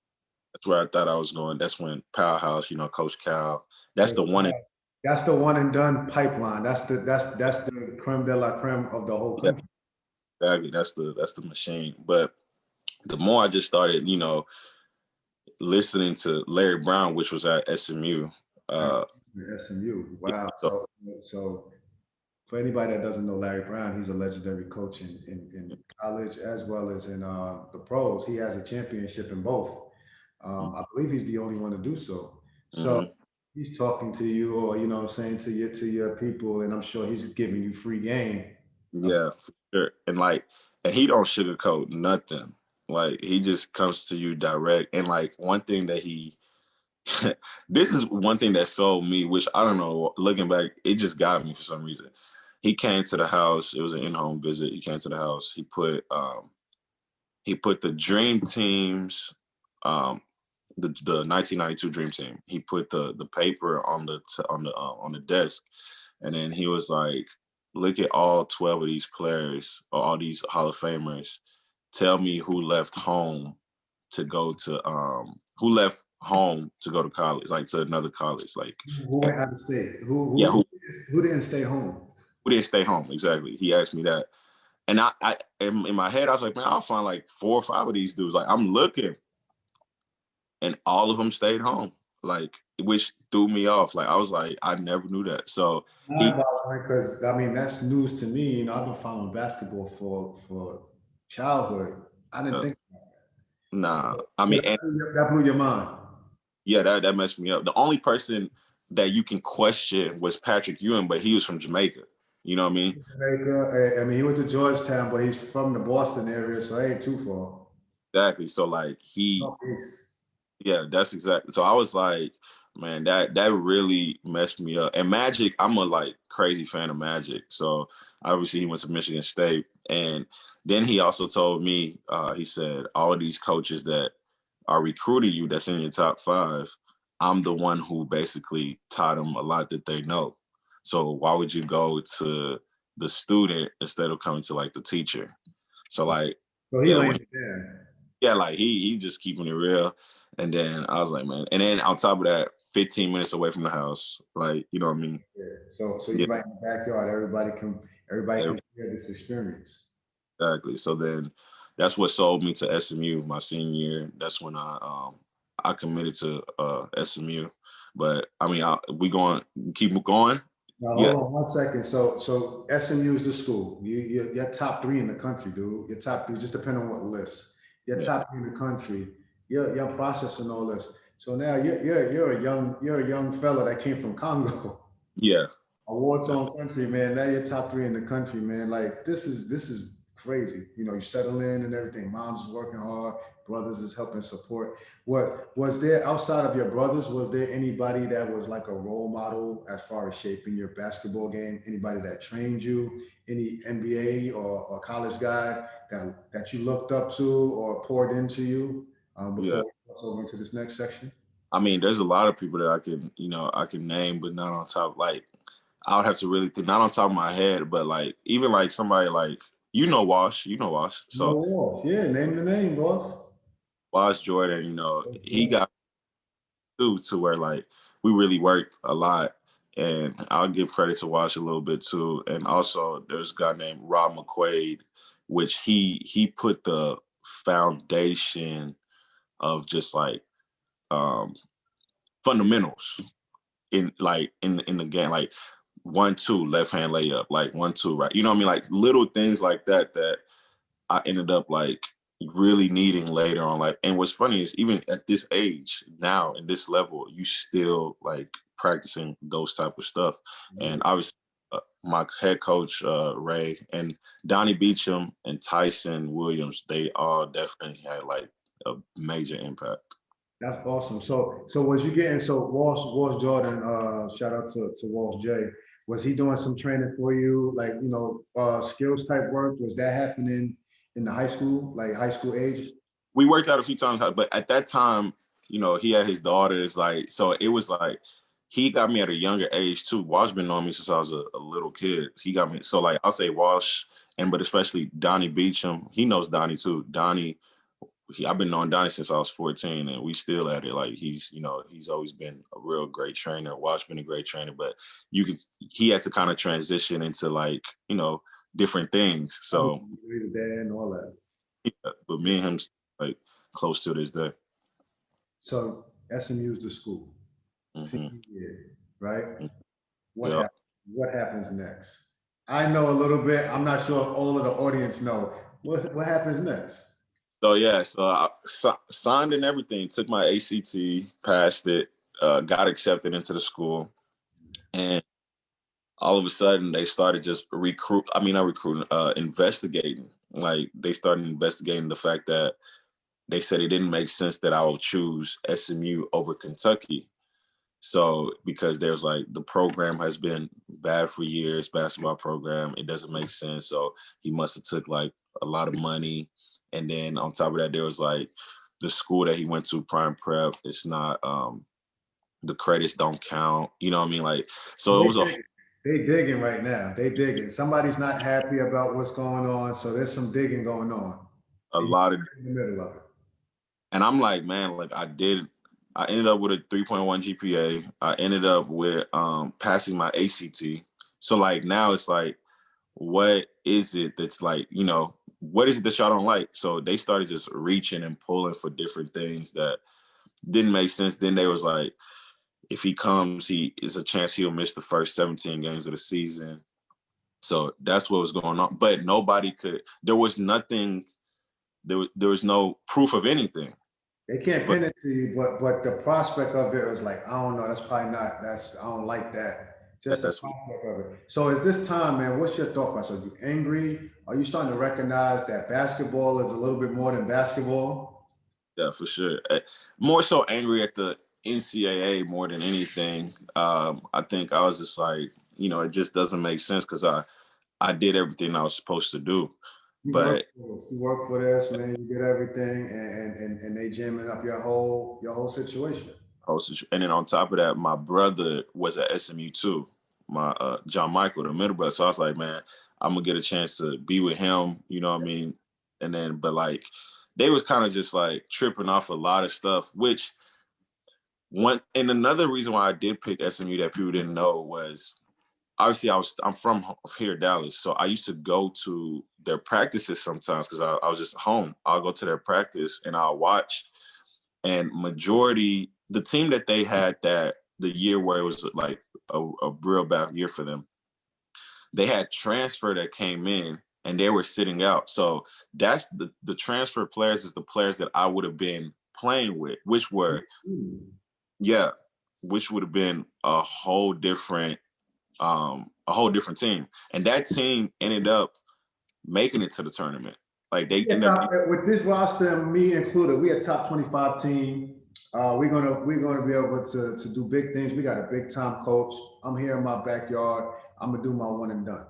where I thought I was going. That's when Powerhouse, Coach Cal. That's the one. That's the one and done pipeline. That's the creme de la creme of the whole Yeah, country. exactly. That's the machine. But the more I just started, listening to Larry Brown, which was at SMU. The SMU. Yeah, Wow. so, So for anybody that doesn't know Larry Brown, he's a legendary coach in college as well as in the pros. He has a championship in both. I believe he's the only one to do so. So mhm. he's talking to you, or saying to your people, and I'm sure he's giving you free game. Yeah, for sure. And he don't sugarcoat nothing. Like he just comes to you direct. And like one thing that he this is one thing that sold me, which I don't know, looking back, it just got me for some reason. He came to the house. It was an in-home visit. He came to the house. He put the dream teams, um, the 1992 dream team. He put the paper on the desk, and then he was like, "Look at all 12 of these players, or all these Hall of Famers. Tell me who left home to go to college, like to another college, like Who went out of state? yeah, Who didn't stay home? who didn't stay home exactly." He asked me that, and I in my head I was like, man, I'll find like 4 or 5 of these dudes. Like I'm looking, and all of them stayed home, like which threw me off. Like I was like, I never knew that. So he Because I mean that's news to me. You know, I've been following basketball for childhood. I didn't uh, think nah, I so mean, and that blew your mind. yeah, that messed me up. The only person that you can question was Patrick Ewing, but he was from Jamaica. You know what I mean? Jamaica. I mean, he went to Georgetown, but he's from the Boston area, so it ain't too far. Exactly. So like Northeast. yeah, that's exactly. So I was like, man, that really messed me up. And Magic, I'm a like crazy fan of Magic. So obviously he went to Michigan State, and then he also told me, he said, all of these coaches that are recruiting you, that's in your top 5, I'm the one who basically taught them a lot that they know. So why would you go to the student instead of coming to like the teacher? So like, So he yeah, laid it down. yeah, like he just keeping it real. And then I was like, man. And then on top of that, 15 minutes away from the house. Like, you know what I mean? Yeah. So Yeah, you right in the backyard. Everybody can share this experience. exactly. So then that's what sold me to SMU my senior year. That's when I committed to SMU. But I mean, we going keep going. Now Yeah, hold on 1 second. So SMU is the school. You're top 3 in the country, dude. You're top 3, just depending on what list. You're yeah, top 3 in the country. You're processing all this. So now you're a young fella that came from Congo. yeah, A war-torn country, man. Now you're top 3 in the country, man. Like this is crazy. You know, you settle in and everything. Mom's is working hard. Brothers is helping support. What was there outside of your brothers? Was there anybody that was like a role model as far as shaping your basketball game? Anybody that trained you? Any NBA or college guy that you looked up to or poured into you yeah. before we cross over into this next section? I mean, there's a lot of people that I can name, but not on top. Like, I would have to really think, not on top of my head, but like even like somebody like you know Wash. No So walls. Yeah, name the name, boss. Wash Jordan, he got to where like we really worked a lot, and I'll give credit to Wash a little bit too. And also there's a guy named Rob McQuaid, which he put the foundation of just like um fundamentals in the game, like 1-2 left hand layup, like 1-2 right. You know what I mean? Like little things like that that I ended up like really needing later on. Like, and what's funny is even at this age now in this level, you still like practicing those type of stuff. And obviously, my head coach Ray and Donnie Beecham and Tyson Williams, they all definitely had like a major impact. That's awesome. So was you getting Walsh Jordan, shout out to Walsh J. Was he doing some training for you, like skills type work? Was that happening in the high school, like high school age? We worked out a few times, but at that time, he had his daughters, like, so it was like he got me at a younger age too. Walsh been knowing me since I was a little kid. He got me, so like I'll say Walsh, but especially Donnie Beecham. He knows Donnie too. Donnie, I've been knowing Donnie since I was 14, and we still at it. Like he's always been a real great trainer. Walsh been a great trainer, but he had to kind of transition into like different things. So, The dad and all that. yeah, but me and him like close to this day. So SMU's the school, Mm-hmm. senior year, right? What Yeah. happens? What happens next? I know a little bit. I'm not sure if all of the audience know. What happens next? So yeah, so I signed and everything. Took my ACT, passed it, got accepted into the school, and all of a sudden they started just not recruiting, investigating. Like they started investigating the fact that they said it didn't make sense that I would choose SMU over Kentucky. So because there's like the program has been bad for years, basketball program, it doesn't make sense. So he must have took like a lot of money. And then on top of that, there was like the school that he went to, Prime Prep. It's not the credits don't count. You know what I mean? Like, so it was They digging right now. They digging. Somebody's not happy about what's going on, so there's some digging going on. a And you're lot of, in the middle of it. and I'm like, man, like I ended up with a 3.1 GPA. I ended up with passing my ACT. So like now it's like, what is it that's like, what is it that y'all don't like? So they started just reaching and pulling for different things that didn't make sense. Then they was like, if he comes, he is a chance he'll miss the first 17 games of the season. So that's what was going on. But there was nothing, there was no proof of anything. They can't But pin it to you, but the prospect of it was like, I don't know, that's probably not, I don't like that. Just the that's prospect of it. So is this time, man, what's your thought process? Are you angry? Are you starting to recognize that basketball is a little bit more than basketball? Yeah, for sure. More so angry at the NCAA more than anything. I think I was just like, it just doesn't make sense because I did everything I was supposed to do. You work But for this, you work for this, man, you get everything and they jamming up your whole situation. and then on top of that, my brother was at SMU too. My John Michael, the middle brother. So I was like, man, I'm gonna get a chance to be with him. You know what I mean? And then, but like, they was kind of just like tripping off a lot of stuff, which one and another reason why I did pick SMU that people didn't know was obviously I'm from here, Dallas, so I used to go to their practices sometimes because I was just home. I'll go to their practice and I'll watch. And majority, the team that they had that the year where it was like a real bad year for them, they had transfer that came in and they were sitting out. So that's the transfer players is the players that I would have been playing with, which were, yeah, which would have been a whole different team. And that team ended up making it to the tournament. Like they Yeah, ended up with this roster, me included, we a top 25 team. We're gonna be able to do big things. We got a big time coach. I'm here in my backyard. I'm gonna do my one and done.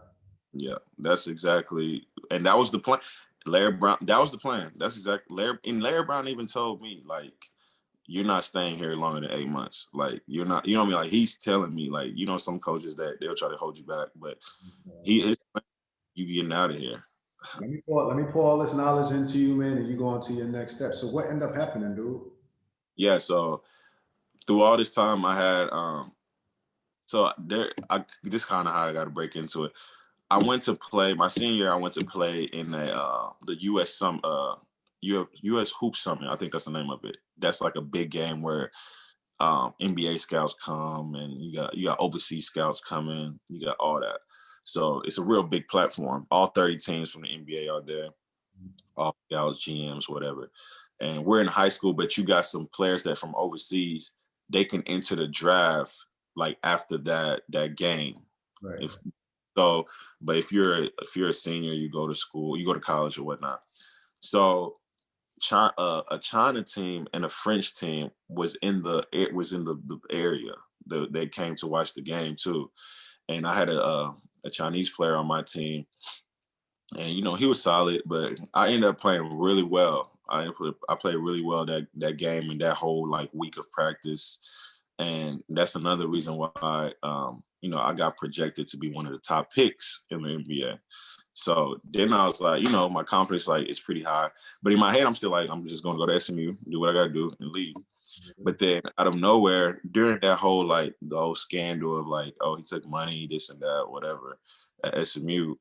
yeah, that's exactly, and that was the plan. Larry Brown, that was the plan. That's exactly Larry Brown even told me, like, you're not staying here longer than 8 months. Like, you're not, you know what I mean? Like, he's telling me, like, some coaches that they'll try to hold you back, but he is, you getting out of here. Let me pour all this knowledge into you, man, and you go on to your next step. So what ended up happening, dude? Yeah, so through all this time I had, so there, this kind of how I got to break into it. I went to play my senior year. I went to play in the U.S. Hoop Summit. I think that's the name of it. That's like a big game where NBA scouts come and you got overseas scouts coming. You got all that. So it's a real big platform. All 30 teams from the NBA are there. All scouts, GMs, whatever. And we're in high school, but you got some players that from overseas. They can enter the draft like after that game. Right. If so, but if you're a senior, you go to school, you go to college or whatnot. So a China team and a French team was in the area. They came to watch the game too, and I had a Chinese player on my team, and he was solid, but I ended up playing really well. I played really well that game and that whole like week of practice, and that's another reason why I got projected to be one of the top picks in the NBA. So then I was like, my confidence like is pretty high. But in my head, I'm still like, I'm just gonna go to SMU, do what I gotta do, and leave. But then out of nowhere, during that whole like the whole scandal of like, oh, he took money, this and that, whatever, at SMU,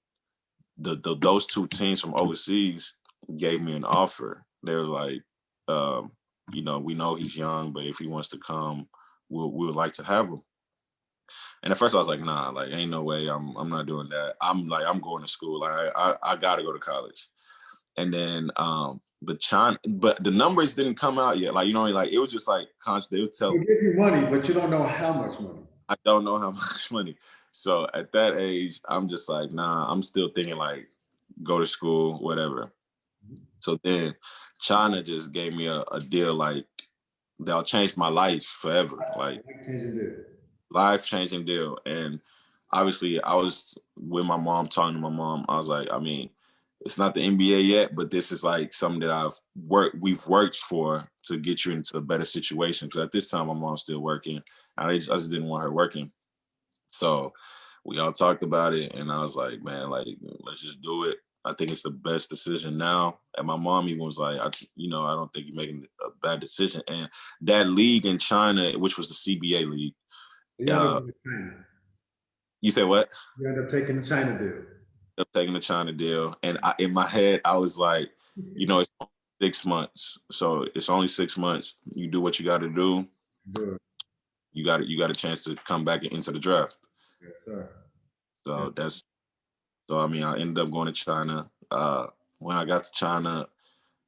those two teams from overseas gave me an offer. They were like, we know he's young, but if he wants to come, we would like to have him. And at first I was like, nah, like ain't no way I'm not doing that. I'm going to school. Like I gotta go to college. And then but the numbers didn't come out yet. Like, like it was just like they would tell They me. give you money, but you don't know how much money. I don't know how much money. So at that age, I'm just like, nah, I'm still thinking like go to school, whatever. So then China just gave me a deal like that'll change my life forever. Like Changing deal. life changing deal. And obviously I was with my mom, talking to my mom. I was like, I mean, it's not the NBA yet, but this is like something that we've worked for to get you into a better situation. Because at this time, my mom's still working. I just didn't want her working. So we all talked about it, and I was like, man, like let's just do it. I think it's the best decision now. And my mom even was like, I don't think you're making a bad decision. And that league in China, which was the CBA league, You end up uh, with China. you said what? You end up taking the China deal. Up taking the China deal, and in my head, I was like, it's 6 months, so it's only 6 months. You do what you got to do. Good. You got a chance to come back into the draft. Yes, sir. So I mean, I ended up going to China. When I got to China,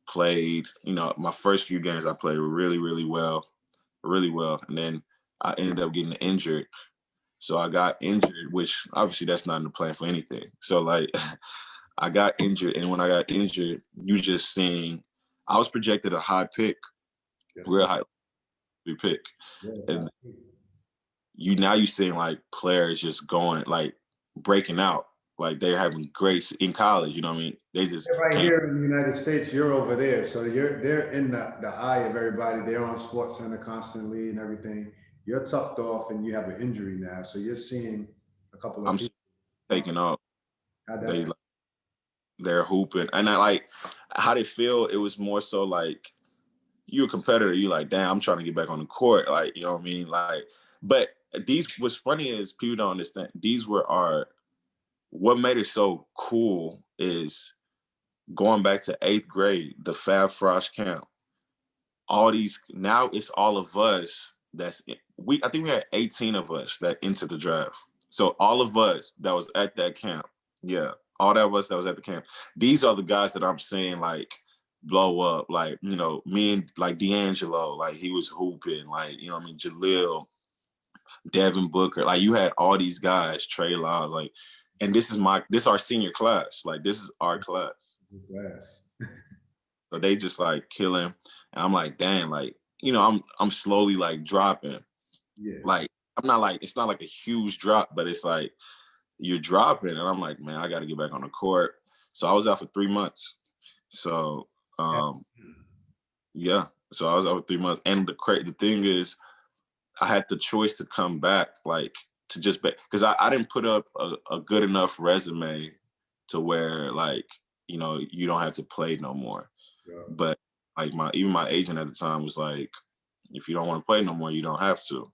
played. My first few games I played really, really well, and then I ended up getting injured. So I got injured, which obviously that's not in the plan for anything. So like I got injured, and when I got injured, you just seeing I was projected a high pick, Yes, real sir. high pick. Yeah, And you seeing like players just going like breaking out. Like they're having grace in college, you know what I mean? They just right came. here in the United States, you're over there, so they're in the eye of everybody. They're on Sports Center constantly and everything. You're tucked off, and you have an injury now, so you're seeing a couple of I'm people. taking off. How'd They that? they're hooping. And I like how they feel. It was more so like you're a competitor, you like, damn, I'm trying to get back on the court. Like, you know what I mean? Like, but what's funny is people don't understand. These were what made it so cool is going back to 8th grade, the Fab Frosh camp. All these, now it's all of us I think we had 18 of us that entered the draft. So all of us that was at that camp, yeah, all that of us that was at the camp, these are the guys that I'm seeing like blow up. Like, me and like D'Angelo, like he was hooping, like, you know what I mean, Jaleel, Devin Booker, like you had all these guys, Trey Lyles, like, and this is our senior class. Like this is our class. Yes. So they just like killing. And I'm like, damn, like, I'm slowly like dropping. Yeah. Like, I'm not like, it's not like a huge drop, but it's like you're dropping. And I'm like, man, I got to get back on the court. So I was out for 3 months. So, yeah. So I was out for 3 months. And the thing is, I had the choice to come back, like to just because I didn't put up a good enough resume to where like, you don't have to play no more. Yeah. But like even my agent at the time was like, if you don't want to play no more, you don't have to.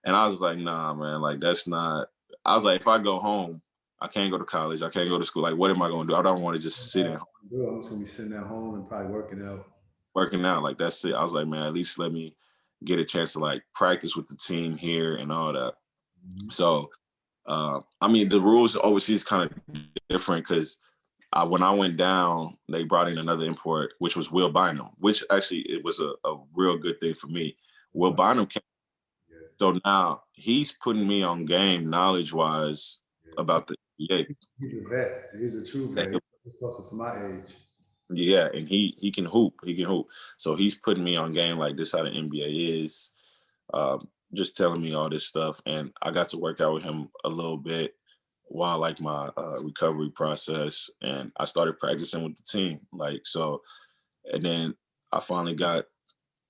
And I was like, nah, man, like that's not. I was like, if I go home, I can't go to college, I can't go to school. Like, what am I gonna do? I don't want to just sit in I'm just gonna be sitting at home and probably working out. working out. Like that's it. I was like, man, at least let me get a chance to like practice with the team here and all that. Mm-hmm. So, I mean, the rules overseas kind of different because when I went down, they brought in another import, which was Will Bynum, which actually it was a real good thing for me. Will Bynum came, so now he's putting me on game knowledge-wise about the NBA. He's a vet. He's a true vet. He's closer to my age. Yeah, and he can hoop. He can hoop. So he's putting me on game like this how the NBA is. Just telling me all this stuff, and I got to work out with him a little bit while like my recovery process, and I started practicing with the team. Like so, and then I finally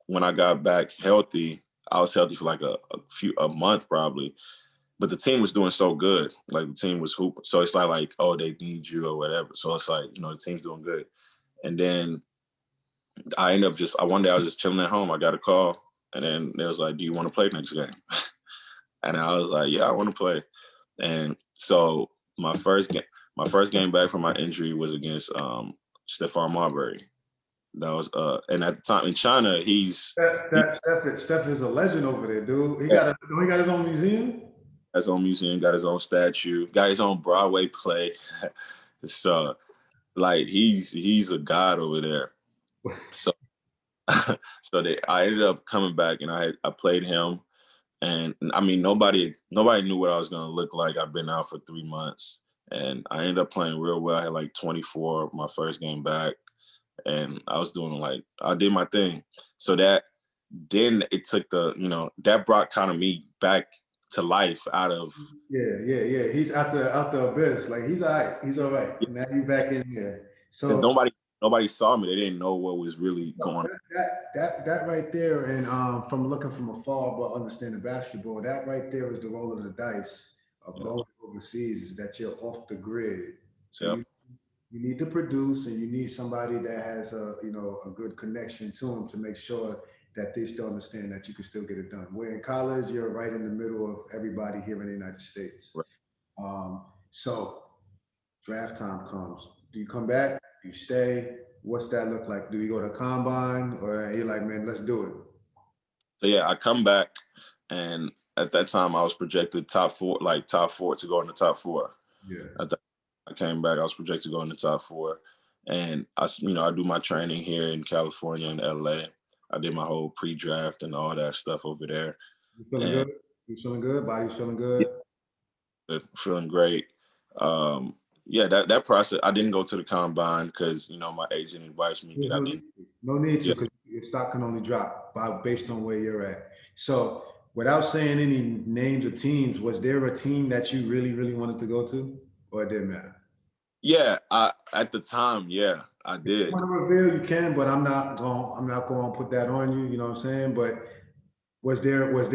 when I got back healthy. I was healthy for like a month probably, but the team was doing so good. Like the team was hooping, so it's like oh they need you or whatever. So it's like the team's doing good, and then I ended up one day I was just chilling at home. I got a call, and then they was like, "Do you want to play next game?" And I was like, "Yeah, I want to play." And so my first game back from my injury was against Stephon Marbury. That was and at the time in China, Steph is a legend over there, dude. He got his own museum. His own museum, got his own statue, got his own Broadway play. So like he's a god over there. So I ended up coming back and I played him. And I mean, nobody knew what I was going to look like. I've been out for 3 months and I ended up playing real well. I had like 24 my first game back. and I was doing like I did my thing. So that then it took the that brought kind of me back to life out of Yeah. He's out the abyss. Like he's all right. He's all right. Now you back in there. because So nobody saw me. They didn't know what was really no, going on. that right there, and from looking from afar, but understanding basketball, that right there is the roll of the dice of Yeah, going overseas. Is that you're off the grid, so yeah, you need to produce, and you need somebody that has a good connection to them to make sure that they still understand that you can still get it done. Where in college, you're right in the middle of everybody here in the United States. right. So draft time comes. Do you come back? Do you stay? What's that look like? Do you go to combine, or you're like, man, let's do it? So yeah, I come back, and at that time I was projected top four, like top four to go in the top four. Yeah. At that, I came back, I was projected to go in the top four, and I do my training here in California and LA. I did my whole pre-draft and all that stuff over there, You feeling and good? You feeling good? Body's feeling good? feeling great. Yeah, that process. I didn't go to the combine because my agent advised me There's that I no didn't. need to. No need to Yeah, because your stock can only drop based on where you're at. So, without saying any names of teams, was there a team that you really, really wanted to go to, or it didn't matter? yeah. At the time, yeah, I If you did. want to reveal, you can, but I'm not going. I'm not going to put that on you. You know what I'm saying? But there was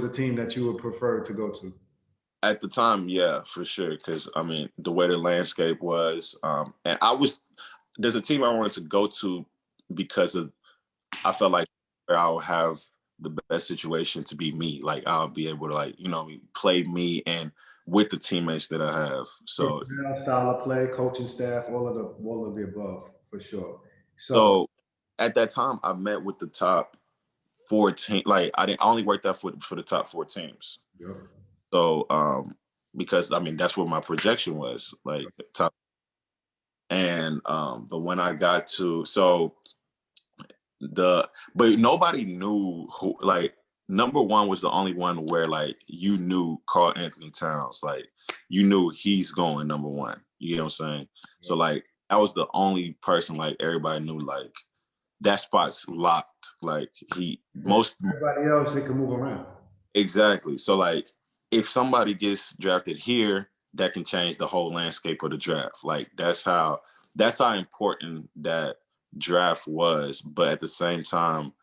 a team that you would prefer to go to? At the time, yeah, for sure. Because I mean, the way the landscape was, and there's a team I wanted to go to because of I felt like I'll have the best situation to be me. Like I'll be able to play me and with the teammates that I have. So Personnel, style of play, coaching staff, all of the above for sure. So, so at that time, I met with the top four team. Like I only worked out for the top four teams. yep. So because I mean that's what my projection was like top. And but when I got to but nobody knew who like number one was the only one where like you knew Carl Anthony Towns, like you knew he's going number one. You know what I'm saying? So like that was the only person like everybody knew like that spot's locked. Like he most Everybody else, they can move around. exactly. So like if somebody gets drafted here, that can change the whole landscape of the draft. Like that's how important that draft was. But at the same time,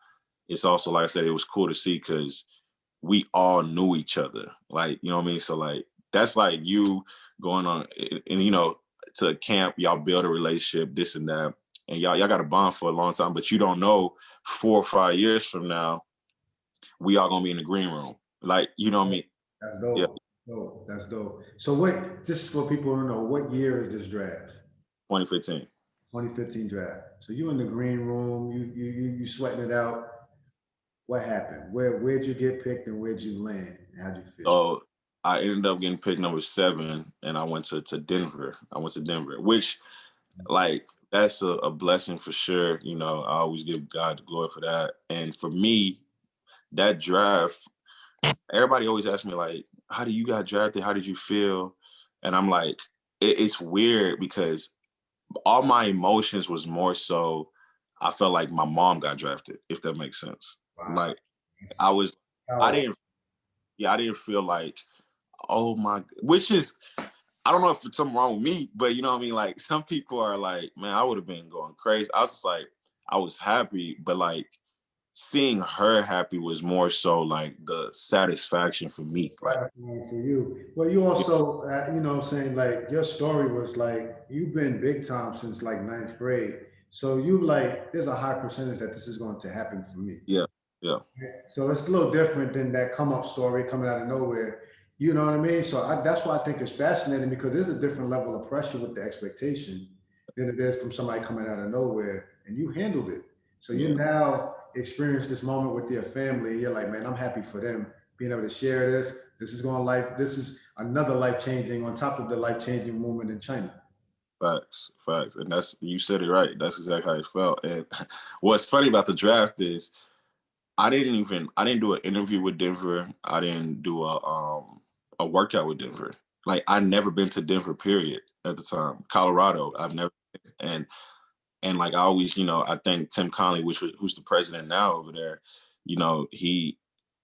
it's also like I said, it was cool to see because we all knew each other. Like, you know what I mean? So like that's like you going on and to camp, y'all build a relationship, this and that. And y'all got a bond for a long time, but you don't know 4 or 5 years from now, we all gonna be in the green room. Like, you know what I mean? That's Yeah, dope. Dope. That's dope. So what, just for people to know, what year is this draft? 2015. 2015 draft. So you in the green room, you sweating it out. What happened? Where'd you get picked and where'd you land? How'd you feel? So I ended up getting picked number 7 and I went to Denver. I went to Denver, which like that's a blessing for sure. I always give God the glory for that. And for me, that draft, everybody always asks me like, how do you got drafted? How did you feel? And I'm like, it's weird because all my emotions was more so I felt like my mom got drafted, if that makes sense. Wow. Like I was I How didn't I didn't feel like, oh my, which is I don't know if it's something wrong with me, but you know what I mean? Like some people are like, man, I would have been going crazy. I was just like, I was happy, but like seeing her happy was more so like the satisfaction for me. Like, satisfying for you? Well, you also, saying like your story was like you've been big time since like ninth grade. So you like, there's a high percentage that this is going to happen for me. yeah, yeah, So it's a little different than that come up story coming out of nowhere. You know what I mean? So that's why I think it's fascinating because there's a different level of pressure with the expectation than it is from somebody coming out of nowhere, and you handled it. So you yeah. now experience this moment with your family. You're like, man, I'm happy for them being able to share this. This is going life. This is another life changing on top of the life changing moment in China. Facts, facts. And you said it right. That's exactly how it felt. And what's funny about the draft is I didn't do an interview with Denver. I didn't do a workout with Denver. Like I never been to Denver, period, at the time. Colorado, I've never been. And And like I always, I think Tim Connolly, who's the president now over there,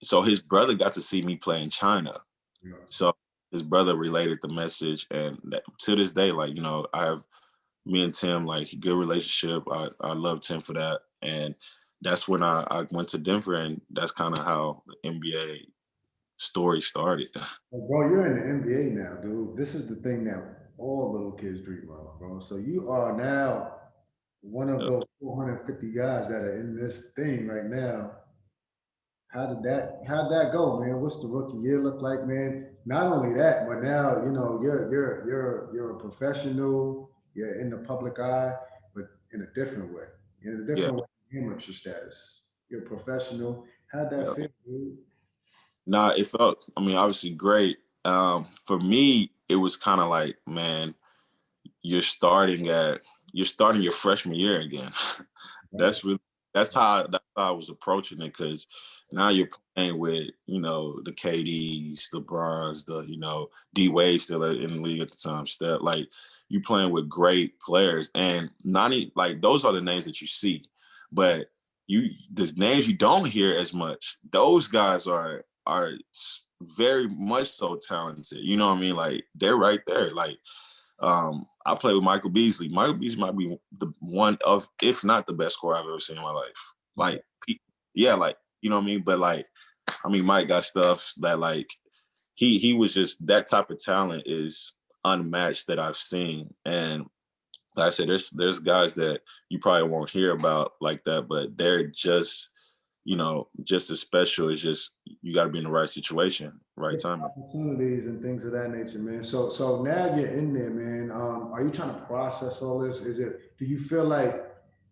so his brother got to see me play in China. Yeah. So his brother relayed the message, and to this day, like, I have me and Tim, like, good relationship. I love Tim for that. And that's when I went to Denver, and that's kind of how the NBA story started. Well, bro, you're in the NBA now, dude. This is the thing that all little kids dream of, bro. So you are now one of Yeah. those 450 guys that are in this thing right now. How'd that go, man? What's the rookie year look like, man? Not only that, but now you're a professional. You're in the public eye, but in a different way. In a Yeah. different way than amateur status. You're a professional. How'd that Yeah. feel, dude? Nah, it felt, I mean, obviously great. For me, it was kind of like, man, you're starting your freshman year again. Right. that's really that's how I was approaching it, because now you're playing with, the KDs, the Bronze, the, D Wade still in the league at the time, Steph. Like, you playing with great players, and not like, those are the names that you see, but the names you don't hear as much, those guys are very much so talented. You know what I mean? Like, they're right there. Like, I play with Michael Beasley. Michael Beasley might be the one of, if not the best scorer I've ever seen in my life. Like, yeah, like, you know what I mean? But like, I mean, Mike got stuff that, like, he was just, that type of talent is unmatched that I've seen. And like I said, there's guys that you probably won't hear about like that, but they're just as special. As just, you got to be in the right situation, right Yeah, time. opportunities and things of that nature, man. So now you're in there, man. Are you trying to process all this? Do you feel like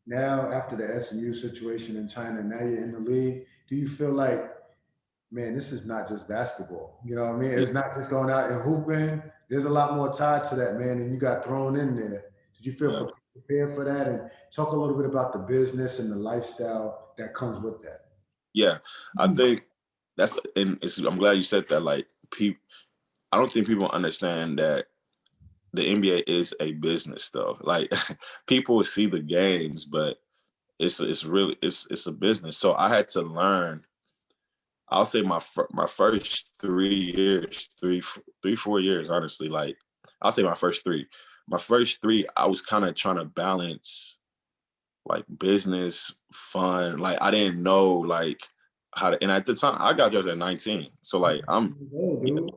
now after the SMU situation in China, now you're in the league? Do you feel like, man, this is not just basketball? You know what I mean? Yeah, It's not just going out and hooping. There's a lot more tied to that, man, and you got thrown in there. Did you feel yeah, prepared for that? And talk a little bit about the business and the lifestyle that comes with that. yeah. I think I'm glad you said that. Like, people, I don't think people understand that the NBA is a business, though. Like, people see the games, but it's really, it's a business. So I had to learn. I'll say my first 3 years, 4 years, honestly. Like, I'll say my first three. My first three, I was kind of trying to balance, like, business, fun. Like, I didn't know, like, how to. And at the time, I got judged at 19. So like, Oh, yeah, dude.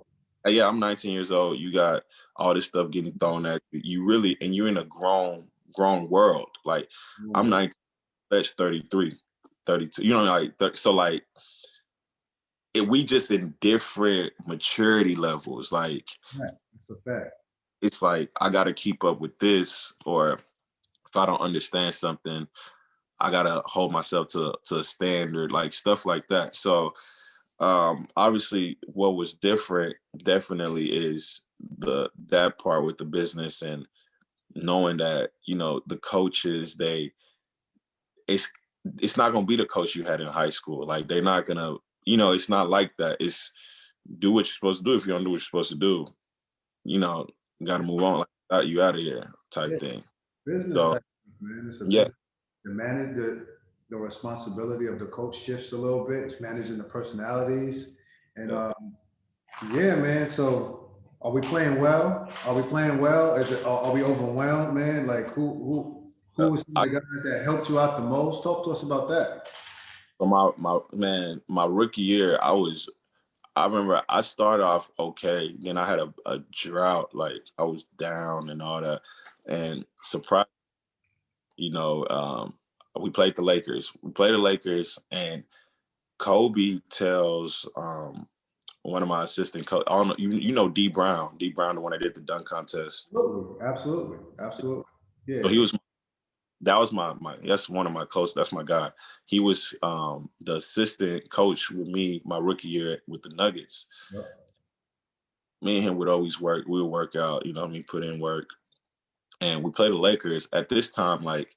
yeah, I'm 19 years old. You got all this stuff getting thrown at you. And you're in a grown world. Like, I'm 19, that's 33, 32. So like, we just in different maturity levels. Like, Right. It's a fact. it's like, I got to keep up with this, or if I don't understand something, I gotta hold myself to a standard, like, stuff like that. So, obviously, what was different definitely is that part with the business, and knowing that, the coaches, it's it's not gonna be the coach you had in high school. Like, they're not gonna, it's not like that. It's, do what you're supposed to do. If you don't do what you're supposed to do, you know, you gotta move on, like that, you out of here, type Yeah, thing. business So type, man. It's a yeah, business. The responsibility of the coach shifts a little bit. It's managing the personalities, and yeah. yeah, man. So, are we playing well? Are we playing well? Are we overwhelmed, man? Like, who was some of I, the guys that helped you out the most? Talk to us about that. so my rookie year, I remember I started off okay. Then I had a drought, like, I was down and all that. And surprise, you know, um, we played the Lakers. We played the Lakers, and Kobe tells, one of my assistant coach, I don't know, D Brown, the one that did the dunk contest. Absolutely, absolutely, absolutely. So Yeah. he was that was my that's one of my close, that's my guy. He was, the assistant coach with me my rookie year with the Nuggets. Yep. Me and him would always work. We would work out, put in work. And we play the Lakers. At this time, like,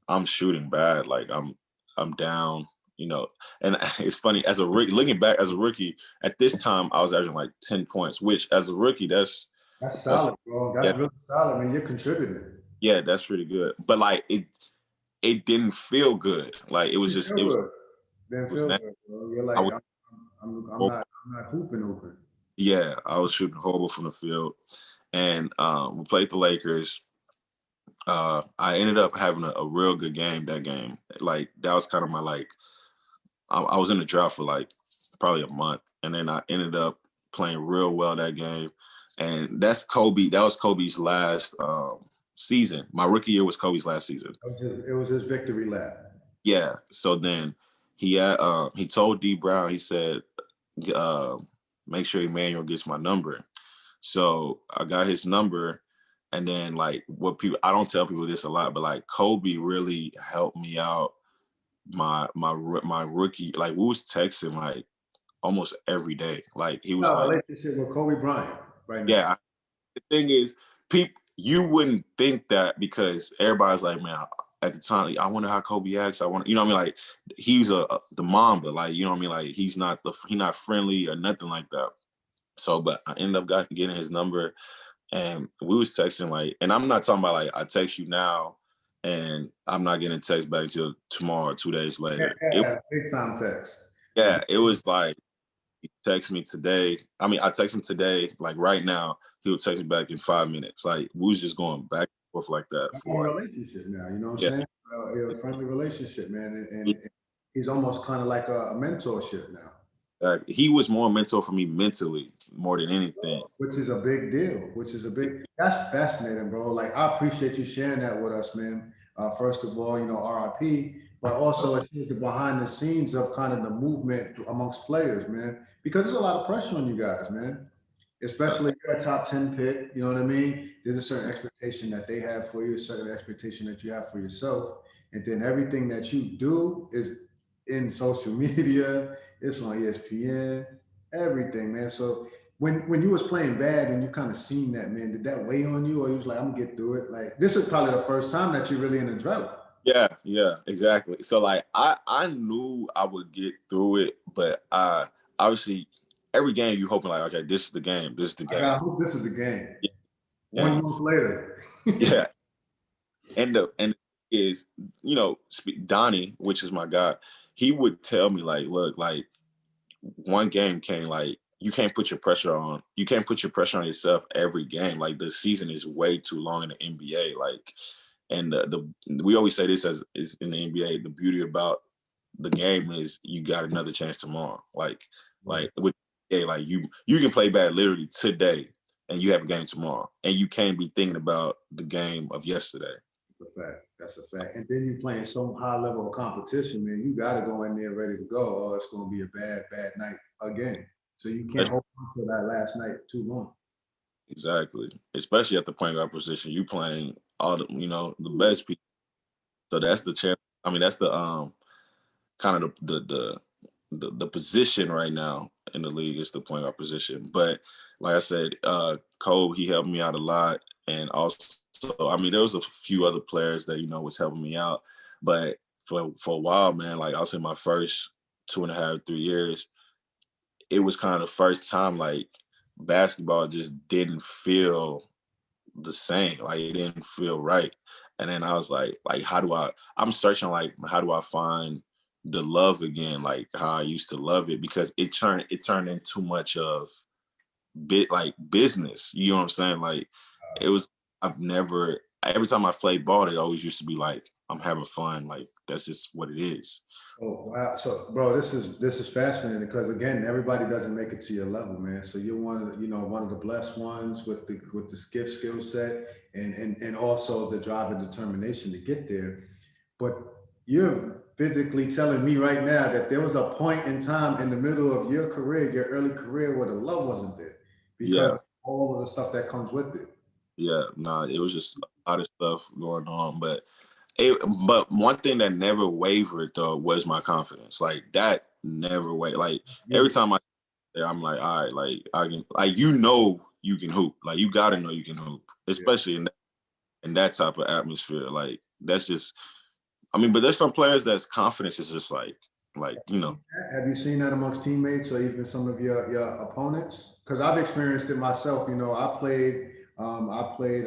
I'm shooting bad. Like, I'm down, And it's funny, as a rookie, looking back as a rookie, at this time I was averaging like 10 points, which, as a rookie, That's that's solid, bro. yeah, That's really solid, man. You're contributing. Yeah, that's pretty good. But like it didn't feel good. Like it was Didn't just feel it was good. Didn't it was feel nasty. good, bro. You're I like, was horrible. I'm not hooping. Yeah, I was shooting horrible from the field. And we played the Lakers. I ended up having a real good game that game. Like that was kind of my like I was in the drought for like probably a month, and then I ended up playing real well that game. And that's Kobe. That was Kobe's last season. My rookie year was Kobe's last season. It was his victory lap. Yeah. So then he told D Brown. He said, uh, "Make sure Emmanuel gets my number." So I got his number, and then like what people I don't tell people this a lot, but like Kobe really helped me out my rookie. Like we was texting like almost every day. Like he You was got a like, relationship with Kobe Bryant right now. yeah. The thing is, people you wouldn't think that because everybody's like, man. At the time, like, I wonder how Kobe acts. I want, you know what I mean? Like he's the Mamba, like you know what I mean? Like he's not friendly or nothing like that. So, but I ended up getting his number, and we was texting like, and I'm not talking about like I text you now, and I'm not getting a text back until tomorrow, 2 days later. Big time text. It was like he text me today. I mean, I text him today, like right now. He will text me back in 5 minutes. Like we was just going back and forth like that That's for our like, relationship now. You know what yeah. I'm saying? A friendly relationship, man, and he's almost kind of like a mentorship now. He was more mentor for me mentally more than anything. Which is a big deal. That's fascinating, bro. Like I appreciate you sharing that with us, man. First of all, RIP, but also it's the behind the scenes of kind of the movement amongst players, man. Because there's a lot of pressure on you guys, man. Especially you're a top 10 pick, you know what I mean? There's a certain expectation that they have for you, a certain expectation that you have for yourself. And then everything that you do is in social media, it's on ESPN, everything, man. So when you was playing bad and you kind of seen that, man, did that weigh on you, or you was like, I'm gonna get through it? Like this is probably the first time that you're really in a drought. Yeah, exactly. So like I knew I would get through it, but obviously every game you hoping like, okay, this is the game. This is the I game. hope this is the game. Yeah. One And month later. yeah. And is, Donnie, which is my guy, he would tell me like, look, like one game came like you can't put your pressure on yourself every game. Like the season is way too long in the NBA. Like and we always say this as is in the NBA, the beauty about the game is you got another chance tomorrow. Like with like you can play bad literally today and you have a game tomorrow. And you can't be thinking about the game of yesterday. That's a fact. That's a fact. And then you playing so high level of competition, man. You got to go in there ready to go, or it's going to be a bad night again. So you can't hold on to that last night too long. Exactly. Especially at the point guard position. You playing all the best people. So that's the champ. I mean, that's the kind of the position right now in the league is the point guard position. But like I said, Cole, he helped me out a lot. And also, I mean, there was a few other players that, was helping me out. But for a while, man, like I'll say my first 2.5, 3 years, it was kind of the first time like basketball just didn't feel the same. Like it didn't feel right. And then I was like I'm searching like how do I find the love again, like how I used to love it, because it turned into much of like business. You know what I'm saying? Like it was every time I played ball, they always used to be like, I'm having fun. Like that's just what it is. Oh wow! So, bro, this is fascinating because again, everybody doesn't make it to your level, man. So you're one of the blessed ones with the gift skill set and also the drive and determination to get there. But you're physically telling me right now that there was a point in time in the middle of your career, your early career, where the love wasn't there because Yeah. of all of the stuff that comes with it. Yeah. Nah, it was just a lot of stuff going on. But one thing that never wavered though was my confidence. Like that never wavered. Like every time I'm like, all right, like I can, like you can hoop. Like you gotta know you can hoop, especially in that type of atmosphere. Like that's just, I mean, but there's some players that's confidence is just like. Have you seen that amongst teammates or even some of your opponents? Because I've experienced it myself. I played I played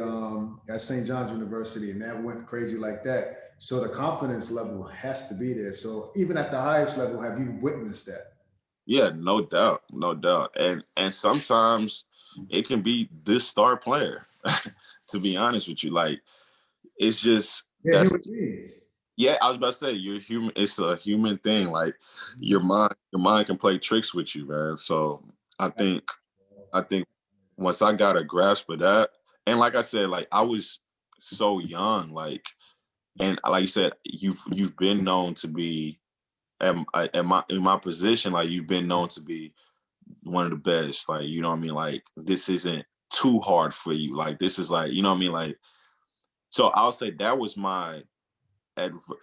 at St. John's University, and that went crazy like that. So the confidence level has to be there. So even at the highest level, have you witnessed that? Yeah, no doubt, no doubt. And sometimes it can be this star player. To be honest with you, like it's just Yeah, that's human beings. yeah. I was about to say you're human. It's a human thing. Like Mhm. your mind can play tricks with you, man. So I think I think once I got a grasp of that, and like I said, like I was so young, like and like you said, you've been known to be at my in my position, like you've been known to be one of the best. Like, you know what I mean? Like, this isn't too hard for you. Like, this is like, you know what I mean? Like, so I'll say that was my adver-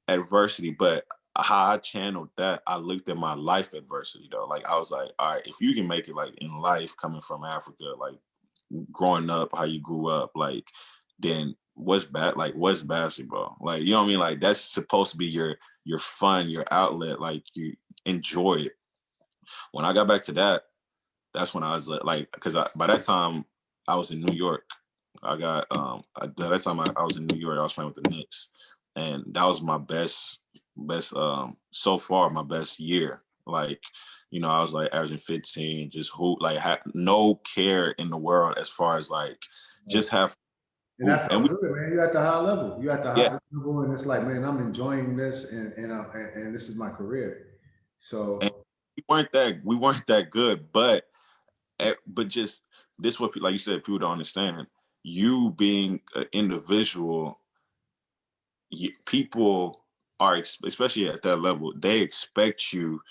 adversity, but how I channeled that, I looked at my life adversity though. Like, I was like, all right, if you can make it like in life coming from Africa, like growing up, how you grew up, like, then what's bad? Like, what's basketball? Like, you know what I mean? Like, that's supposed to be your fun, your outlet. Like, you enjoy it. When I got back to that, that's when I was like, because by that time I was in New York. By that time I was in New York. I was playing with the Knicks, and that was my best so far my best year. Like, you know, I was like averaging 15, just hoop, like had no care in the world as far as like just have And hoop. that And felt we good, man. You at the high level. You at the yeah, highest level, and it's like, man, I'm enjoying this, and this is my career. and So we weren't that good, but just this what like you said, people don't understand. You being an individual, people are especially at that level, they expect you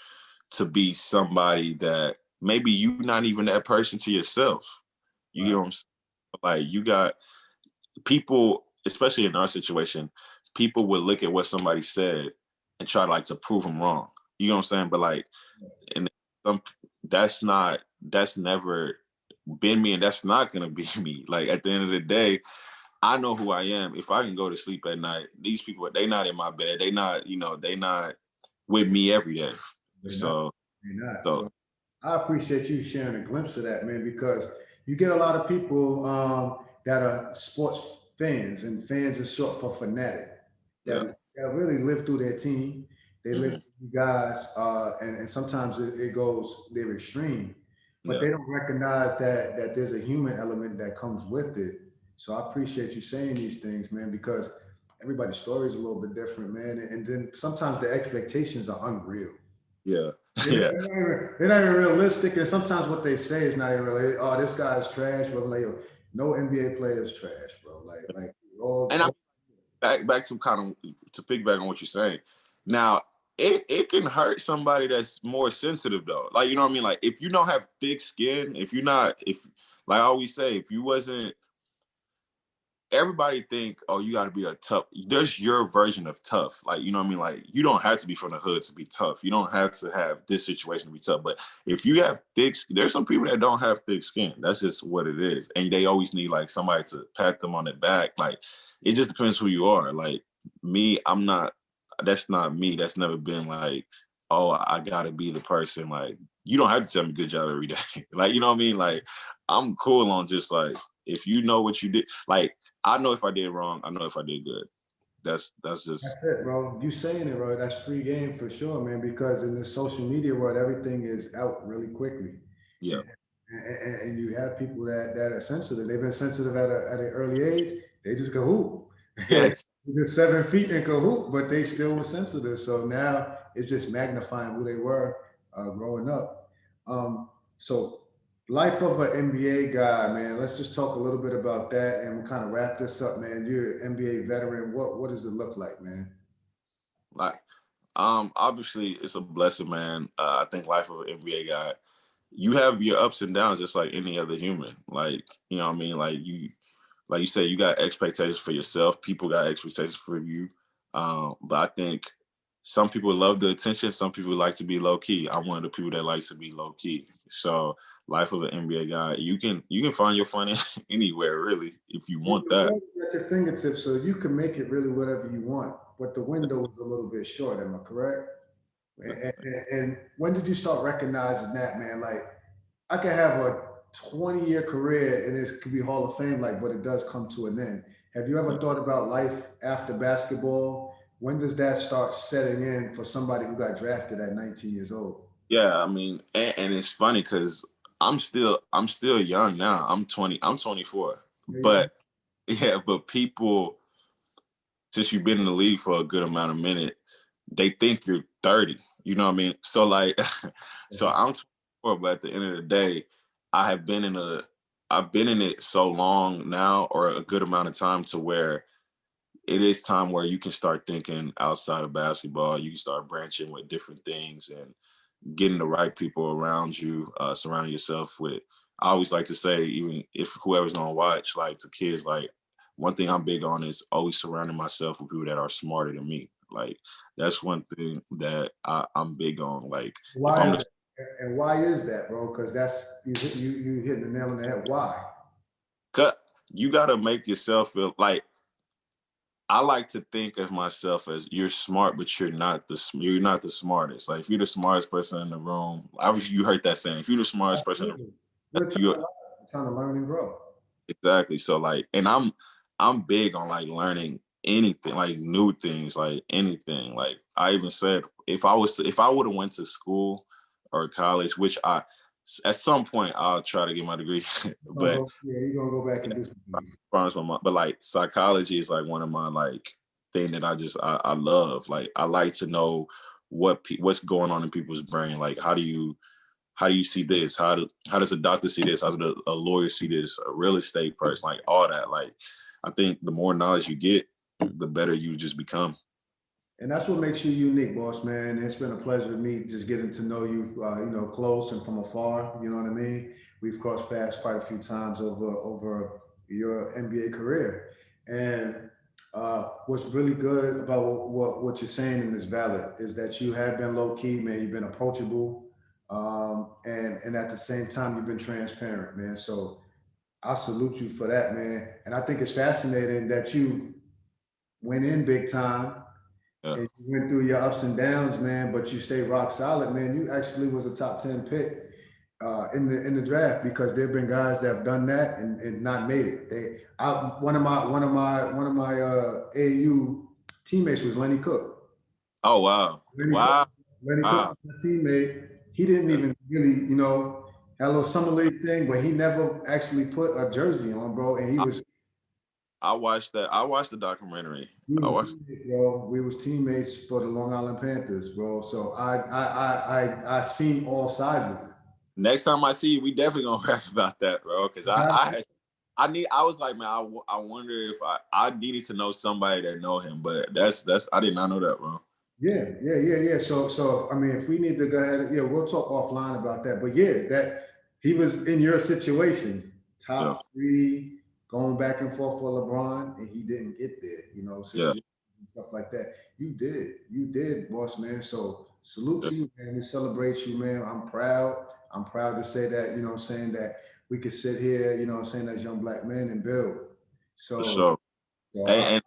to be somebody that maybe you not even that person to yourself. You get right. what I'm saying? Like you got people, especially in our situation, people would look at what somebody said and try like to prove them wrong. You know what I'm saying? But like, and some that's never been me, and that's not gonna be me. Like at the end of the day, I know who I am. If I can go to sleep at night, these people, they not in my bed. They not, you know, they not with me every day. They're not. So, They're not. so So I appreciate you sharing a glimpse of that, man, because you get a lot of people that are sports fans, and fans is short for fanatic, yeah, that really live through their team. They live hmm through you guys, and sometimes it goes their extreme, but yeah, they don't recognize that there's a human element that comes with it. So I appreciate you saying these things, man, because everybody's story is a little bit different, man, and then sometimes the expectations are unreal. yeah, They're not, yeah, they're not even, they're not even realistic, and sometimes what they say is not even really. Oh, this guy's trash, but like, no NBA player is trash, bro. Like and I'm all back to kind of to piggyback on what you're saying. Now, it can hurt somebody that's more sensitive though. Like you know what I mean. Like if you don't have thick skin, if you're not, if like I always say, if you wasn't everybody think, oh, you got to be a tough. There's your version of tough. Like, you know what I mean? Like, you don't have to be from the hood to be tough. You don't have to have this situation to be tough. But if you have thick, there's some people that don't have thick skin. That's just what it is. And they always need like somebody to pat them on the back. Like, it just depends who you are. Like me, I'm not. That's not me. That's never been like, oh, I gotta be the person. Like, you don't have to tell me good job every day. Like, you know what I mean? Like, I'm cool on just like if you know what you did. Like I know if I did wrong. I know if I did good. That's just That's it, bro. You saying it, bro. That's free game for sure, man. Because in the social media world, everything is out really quickly, yeah. and, and you have people that are sensitive. They've been sensitive at an early age. They just can hoop. Yes. They're 7 feet and can hoop, but they still were sensitive. So now it's just magnifying who they were growing up. So life of an NBA guy, man. Let's just talk a little bit about that, and we'll kind of wrap this up, man. You're an NBA veteran. What does it look like, man? Like obviously it's a blessing, man. I think life of an NBA guy, you have your ups and downs just like any other human. Like, you know what I mean? Like you said, you got expectations for yourself. People got expectations for you. But I think some people love the attention. Some people like to be low key. I'm one of the people that likes to be low key. So life of an NBA guy, you can find your fun anywhere really if you want that. At your fingertips, so you can make it really whatever you want. But the window is a little bit short. Am I correct? And when did you start recognizing that, man? Like I can have 20-year career and it could be Hall of Fame like, but it does come to an end. Have you ever thought about life after basketball? When does that start setting in for somebody who got drafted at 19 years old? Yeah, I mean, and it's funny because I'm still young now. I'm 20. I'm 24. There you go. But yeah, but people, since you've been in the league for a good amount of minute, they think you're 30. You know what I mean? So like, so I'm 24, but at the end of the day, I have been in a I've been in it so long now, or a good amount of time, to where it is time where you can start thinking outside of basketball. You can start branching with different things and getting the right people around you, surrounding yourself with. I always like to say, even if whoever's gonna watch, like to kids, like one thing I'm big on is always surrounding myself with people that are smarter than me. Like that's one thing that I'm big on. Like if Why I'm is the that? And why is that, bro? Because that's you hitting the nail on the head. Why? cut, you gotta make yourself feel like, I like to think of myself as, you're smart, but you're not the smartest. Like if you're the smartest person in the room, obviously you heard that saying. If you're the smartest person in the room, Absolutely. We're trying you to learn. We're trying to learn and grow. exactly. So like, and I'm big on like learning anything, like new things, like anything. Like I even said, if I would have went to school or college, which I at some point I'll try to get my degree, but Yeah, you're gonna go back and do some things. promise my mom. But like psychology is like one of my like thing that I love. Like I like to know what's going on in people's brain. Like how do you see this? How does a doctor see this? How does a lawyer see this? A real estate person, like all that. Like I think the more knowledge you get, the better you just become. And that's what makes you unique, boss man. It's been a pleasure to me just getting to know you, close and from afar. You know what I mean? We've crossed paths quite a few times over your NBA career, and what's really good about what you're saying and is valid is that you have been low key, man. You've been approachable, and at the same time you've been transparent, man. So I salute you for that, man. And I think it's fascinating that you went in big time Yeah. and you went through your ups and downs, man, but you stayed rock solid, man. You actually was a top 10 pick in the draft because there have been guys that have done that and not made it. One of my AU teammates was Lenny Cook. Oh wow. Lenny Cook, Wow. Lenny Cook Wow. was my teammate. He didn't Yeah. even really, had a little summer league thing, but he never actually put a jersey on, bro. And he I, was I watched that. I watched the documentary. We I was watched. teammates, bro. We was teammates for the Long Island Panthers, bro. So I seen all sides of it. Next time I see you, we definitely gonna rap about that, bro. Because I was like, man, I wonder if I needed to know somebody that know him, but that's I did not know that, bro. Yeah. So I mean, if we need to go ahead, yeah, we'll talk offline about that. But yeah, that he was in your situation, Yeah, top three, going back and forth for LeBron, and he didn't get there. yeah, Situations and stuff like that. You did, boss man. So salute yeah, to you, man. We celebrate you, man. I'm proud. I'm proud to say that. What I'm saying, that we could sit here. What I'm saying, as young black men and build. for So, sure. so And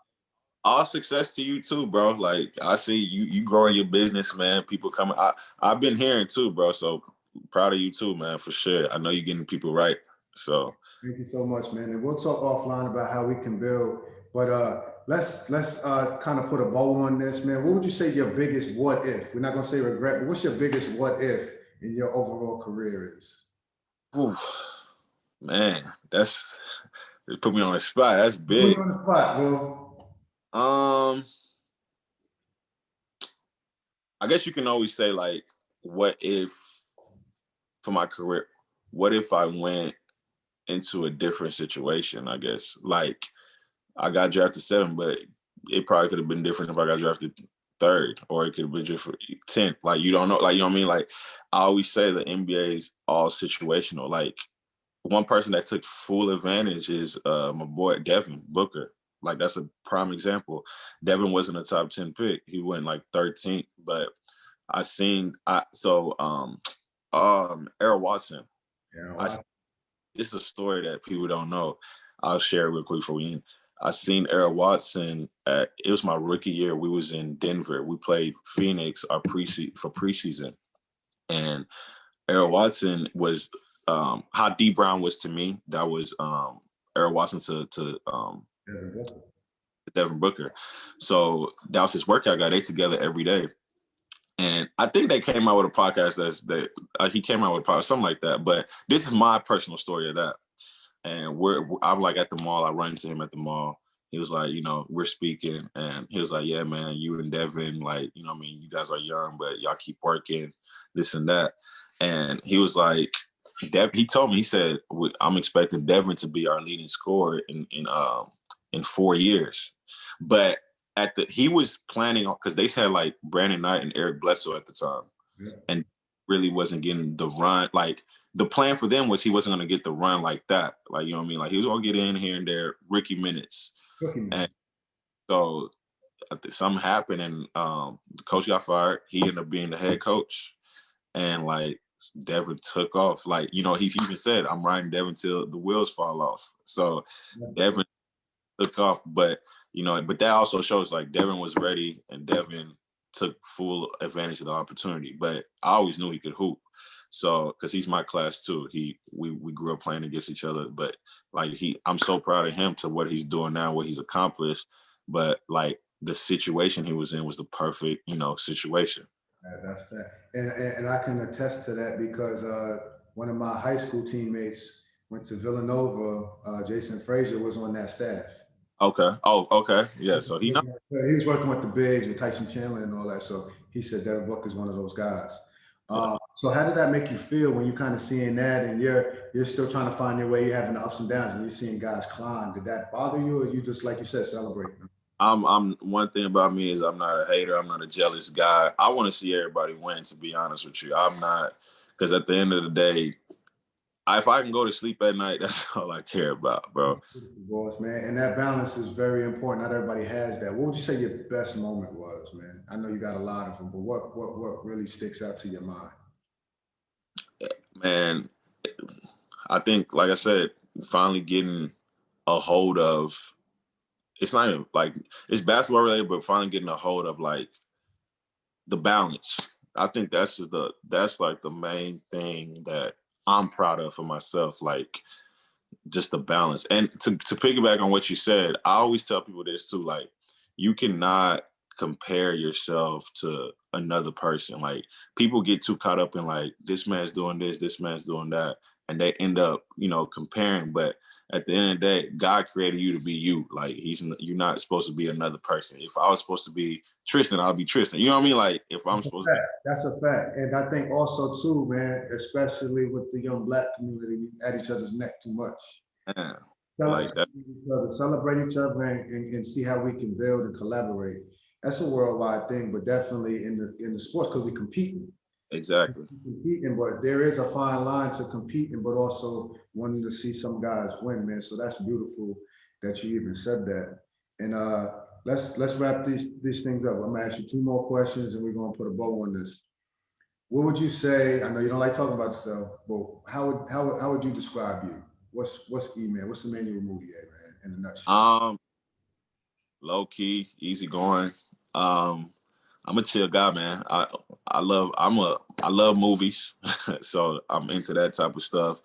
all success to you too, bro. Like I see you growing your business, man. People coming. I've been hearing too, bro. So proud of you too, man, for sure. I know you're getting people right. So Thank you so much, man. And we'll talk offline about how we can build. But let's kind of put a bow on this, man. What would you say your biggest what if? We're not gonna say regret, but what's your biggest what if in your overall career is? whew, man, that's it put me on the spot. That's Put you big. on the spot, bro. Um, I guess you can always say like, what if for my career, what if I went into a different situation? I guess like I got drafted 7, but it probably could have been different if I got drafted 3rd, or it could have been just 10th. Like you don't know, like you know what I mean. Like I always say, the NBA is all situational. Like one person that took full advantage is my boy Devin Booker. Like that's a prime example. Devin wasn't a top 10 pick. He went like 13th, but I seen I so Errol Watson. Yeah, I It's a story that people don't know. I'll share it real quick before we end. I seen Errol Watson it was my rookie year. We was in Denver. We played Phoenix for preseason, and Errol Watson was how D Brown was to me. That was Earl Watson Yeah, to Devin Booker. So that was his workout guy. They together every day. And I think they came out with a podcast he came out with a podcast, something like that. But this is my personal story of that. And I'm like at the mall. I run into him at the mall. He was like, we're speaking, and he was like, yeah, man, you and Devin, like, I mean, you guys are young, but y'all keep working, this and that. And he was like, he told me, he said, I'm expecting Devin to be our leading scorer in 4 years. But he was planning on, because they had like Brandon Knight and Eric Bledsoe at the time, and really wasn't getting the run. Like the plan for them was he wasn't going to get the run like that. Like, you know what I mean? Like he was going to get in here and there, rookie minutes. And so something happened, and the coach got fired. He ended up being the head coach, and like Devin took off. Like, he's even said, I'm riding Devin till the wheels fall off. So Devin took off, but that also shows like Devin was ready, and Devin took full advantage of the opportunity. But I always knew he could hoop. So, because he's my class too. We grew up playing against each other, but like I'm so proud of him to what he's doing now, what he's accomplished. But like the situation he was in was the perfect, situation. That's fair. And I can attest to that because one of my high school teammates went to Villanova. Jason Frazier was on that staff. Okay. Oh, okay. Yeah. So he was working with the bigs with Tyson Chandler and all that. So he said Devin Booker is one of those guys. So how did that make you feel when you kind of seeing that, and you're still trying to find your way, you're having the ups and downs, and you're seeing guys climb? Did that bother you, or you just, like you said, celebrate them? I'm one thing about me is I'm not a hater. I'm not a jealous guy. I want to see everybody win, to be honest with you. I'm not, because at the end of the day, if I can go to sleep at night, that's all I care about, bro. Boss, man. And that balance is very important. Not everybody has that. What would you say your best moment was, man? I know you got a lot of them, but what really sticks out to your mind? Man, I think, like I said, finally getting a hold of, it's not even like, it's basketball related, but finally getting a hold of like the balance. I think that's like the main thing that I'm proud of for myself, like just the balance. And to piggyback on what you said, I always tell people this too, like you cannot compare yourself to another person. Like people get too caught up in like, this man's doing this man's doing that, and they end up, comparing. But at the end of the day, God created you to be you. Like you're not supposed to be another person. If I was supposed to be Tristan, I'll be Tristan. You know what I mean? Like if I'm supposed to be. That's a fact. And I think also too, man, especially with the young Black community, we at each other's neck too much. Yeah, like that. Celebrate each other and see how we can build and collaborate. That's a worldwide thing, but definitely in the sports, because we competing. Exactly. Competing, but there is a fine line to competing, but also wanting to see some guys win, man. So that's beautiful that you even said that. And let's wrap these things up. I'm gonna ask you two more questions, and we're gonna put a bow on this. What would you say? I know you don't like talking about yourself, but how would you describe you? What's E-Man? What's Emmanuel Mudiay, man, in a nutshell? Low key, easy going. I'm a chill guy, man. I love movies, so I'm into that type of stuff.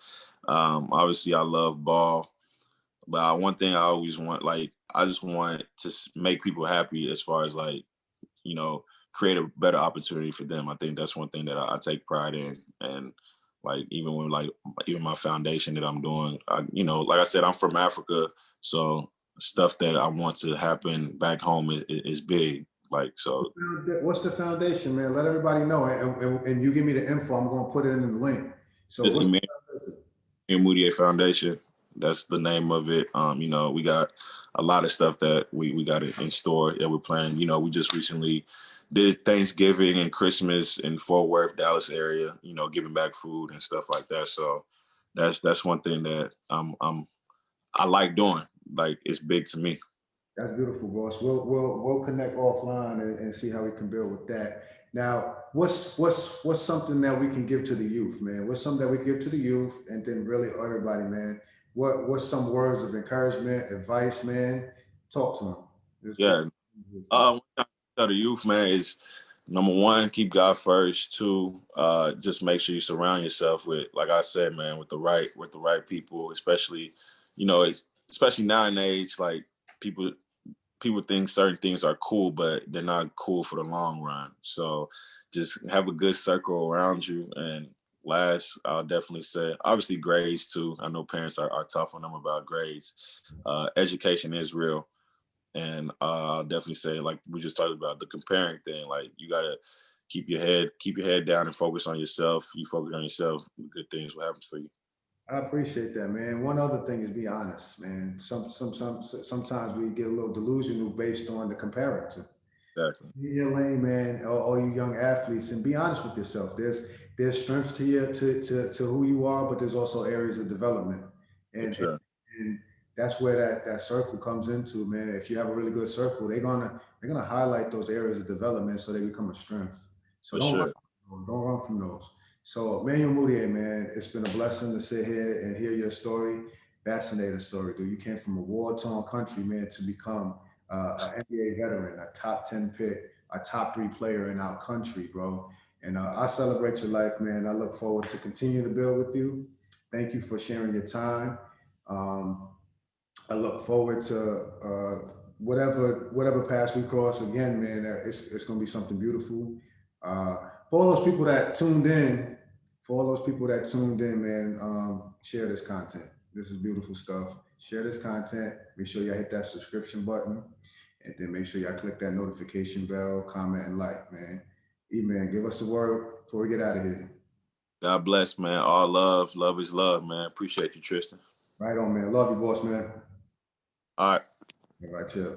Obviously, I love ball, but one thing I always want, like, I just want to make people happy as far as like, create a better opportunity for them. I think that's one thing that I take pride in, and like even my foundation that I'm doing, like I said, I'm from Africa, so stuff that I want to happen back home is big. Like, so What's the foundation, man? Let everybody know, and you give me the info. I'm gonna put it in the link. So just what's the Emmanuel Mudiay Foundation. That's the name of it. We got a lot of stuff that we got in store that we're planning. We just recently did Thanksgiving and Christmas in Fort Worth, Dallas area, giving back food and stuff like that. So that's one thing that I like doing. Like, it's big to me. That's beautiful, boss. We'll connect offline and see how we can build with that. Now, what's something that we can give to the youth, man? What's something that we give to the youth, and then really everybody, man? What's some words of encouragement, advice, man? Talk to them. Yeah. What I tell the youth, man, is number one, keep God first. Two, just make sure you surround yourself with, like I said, man, with the right people, especially, especially nowadays, like people people think certain things are cool, but they're not cool for the long run. So just have a good circle around you. And last, I'll definitely say, obviously grades too. I know parents are tough on them about grades. Education is real. And I'll definitely say, like we just talked about the comparing thing, like you gotta keep your head down and focus on yourself. You focus on yourself, good things will happen for you. I appreciate that, man. One other thing is be honest, man. Sometimes we get a little delusional based on the comparison. Exactly. In your lane, man, all you young athletes, and be honest with yourself. There's strengths to you to who you are, but there's also areas of development, For and sure. and that's where that circle comes into, man. If you have a really good circle, they're gonna highlight those areas of development so they become a strength. So For sure. don't run from those. So Emmanuel Mudiay, man, it's been a blessing to sit here and hear your story. Fascinating story, dude. You came from a war-torn country, man, to become an NBA veteran, a top 10 pick, a top three player in our country, bro. And I celebrate your life, man. I look forward to continue to build with you. Thank you for sharing your time. Um, I look forward to whatever paths we cross again, man. It's going to be something beautiful. For all those people that tuned in, man, share this content. This is beautiful stuff. Share this content. Make sure y'all hit that subscription button, and then make sure y'all click that notification bell, comment, and like, man. Man, give us a word before we get out of here. God bless, man. All love. Love is love, man. Appreciate you, Tristan. Right on, man. Love you, boss, man. All right. All right, chill.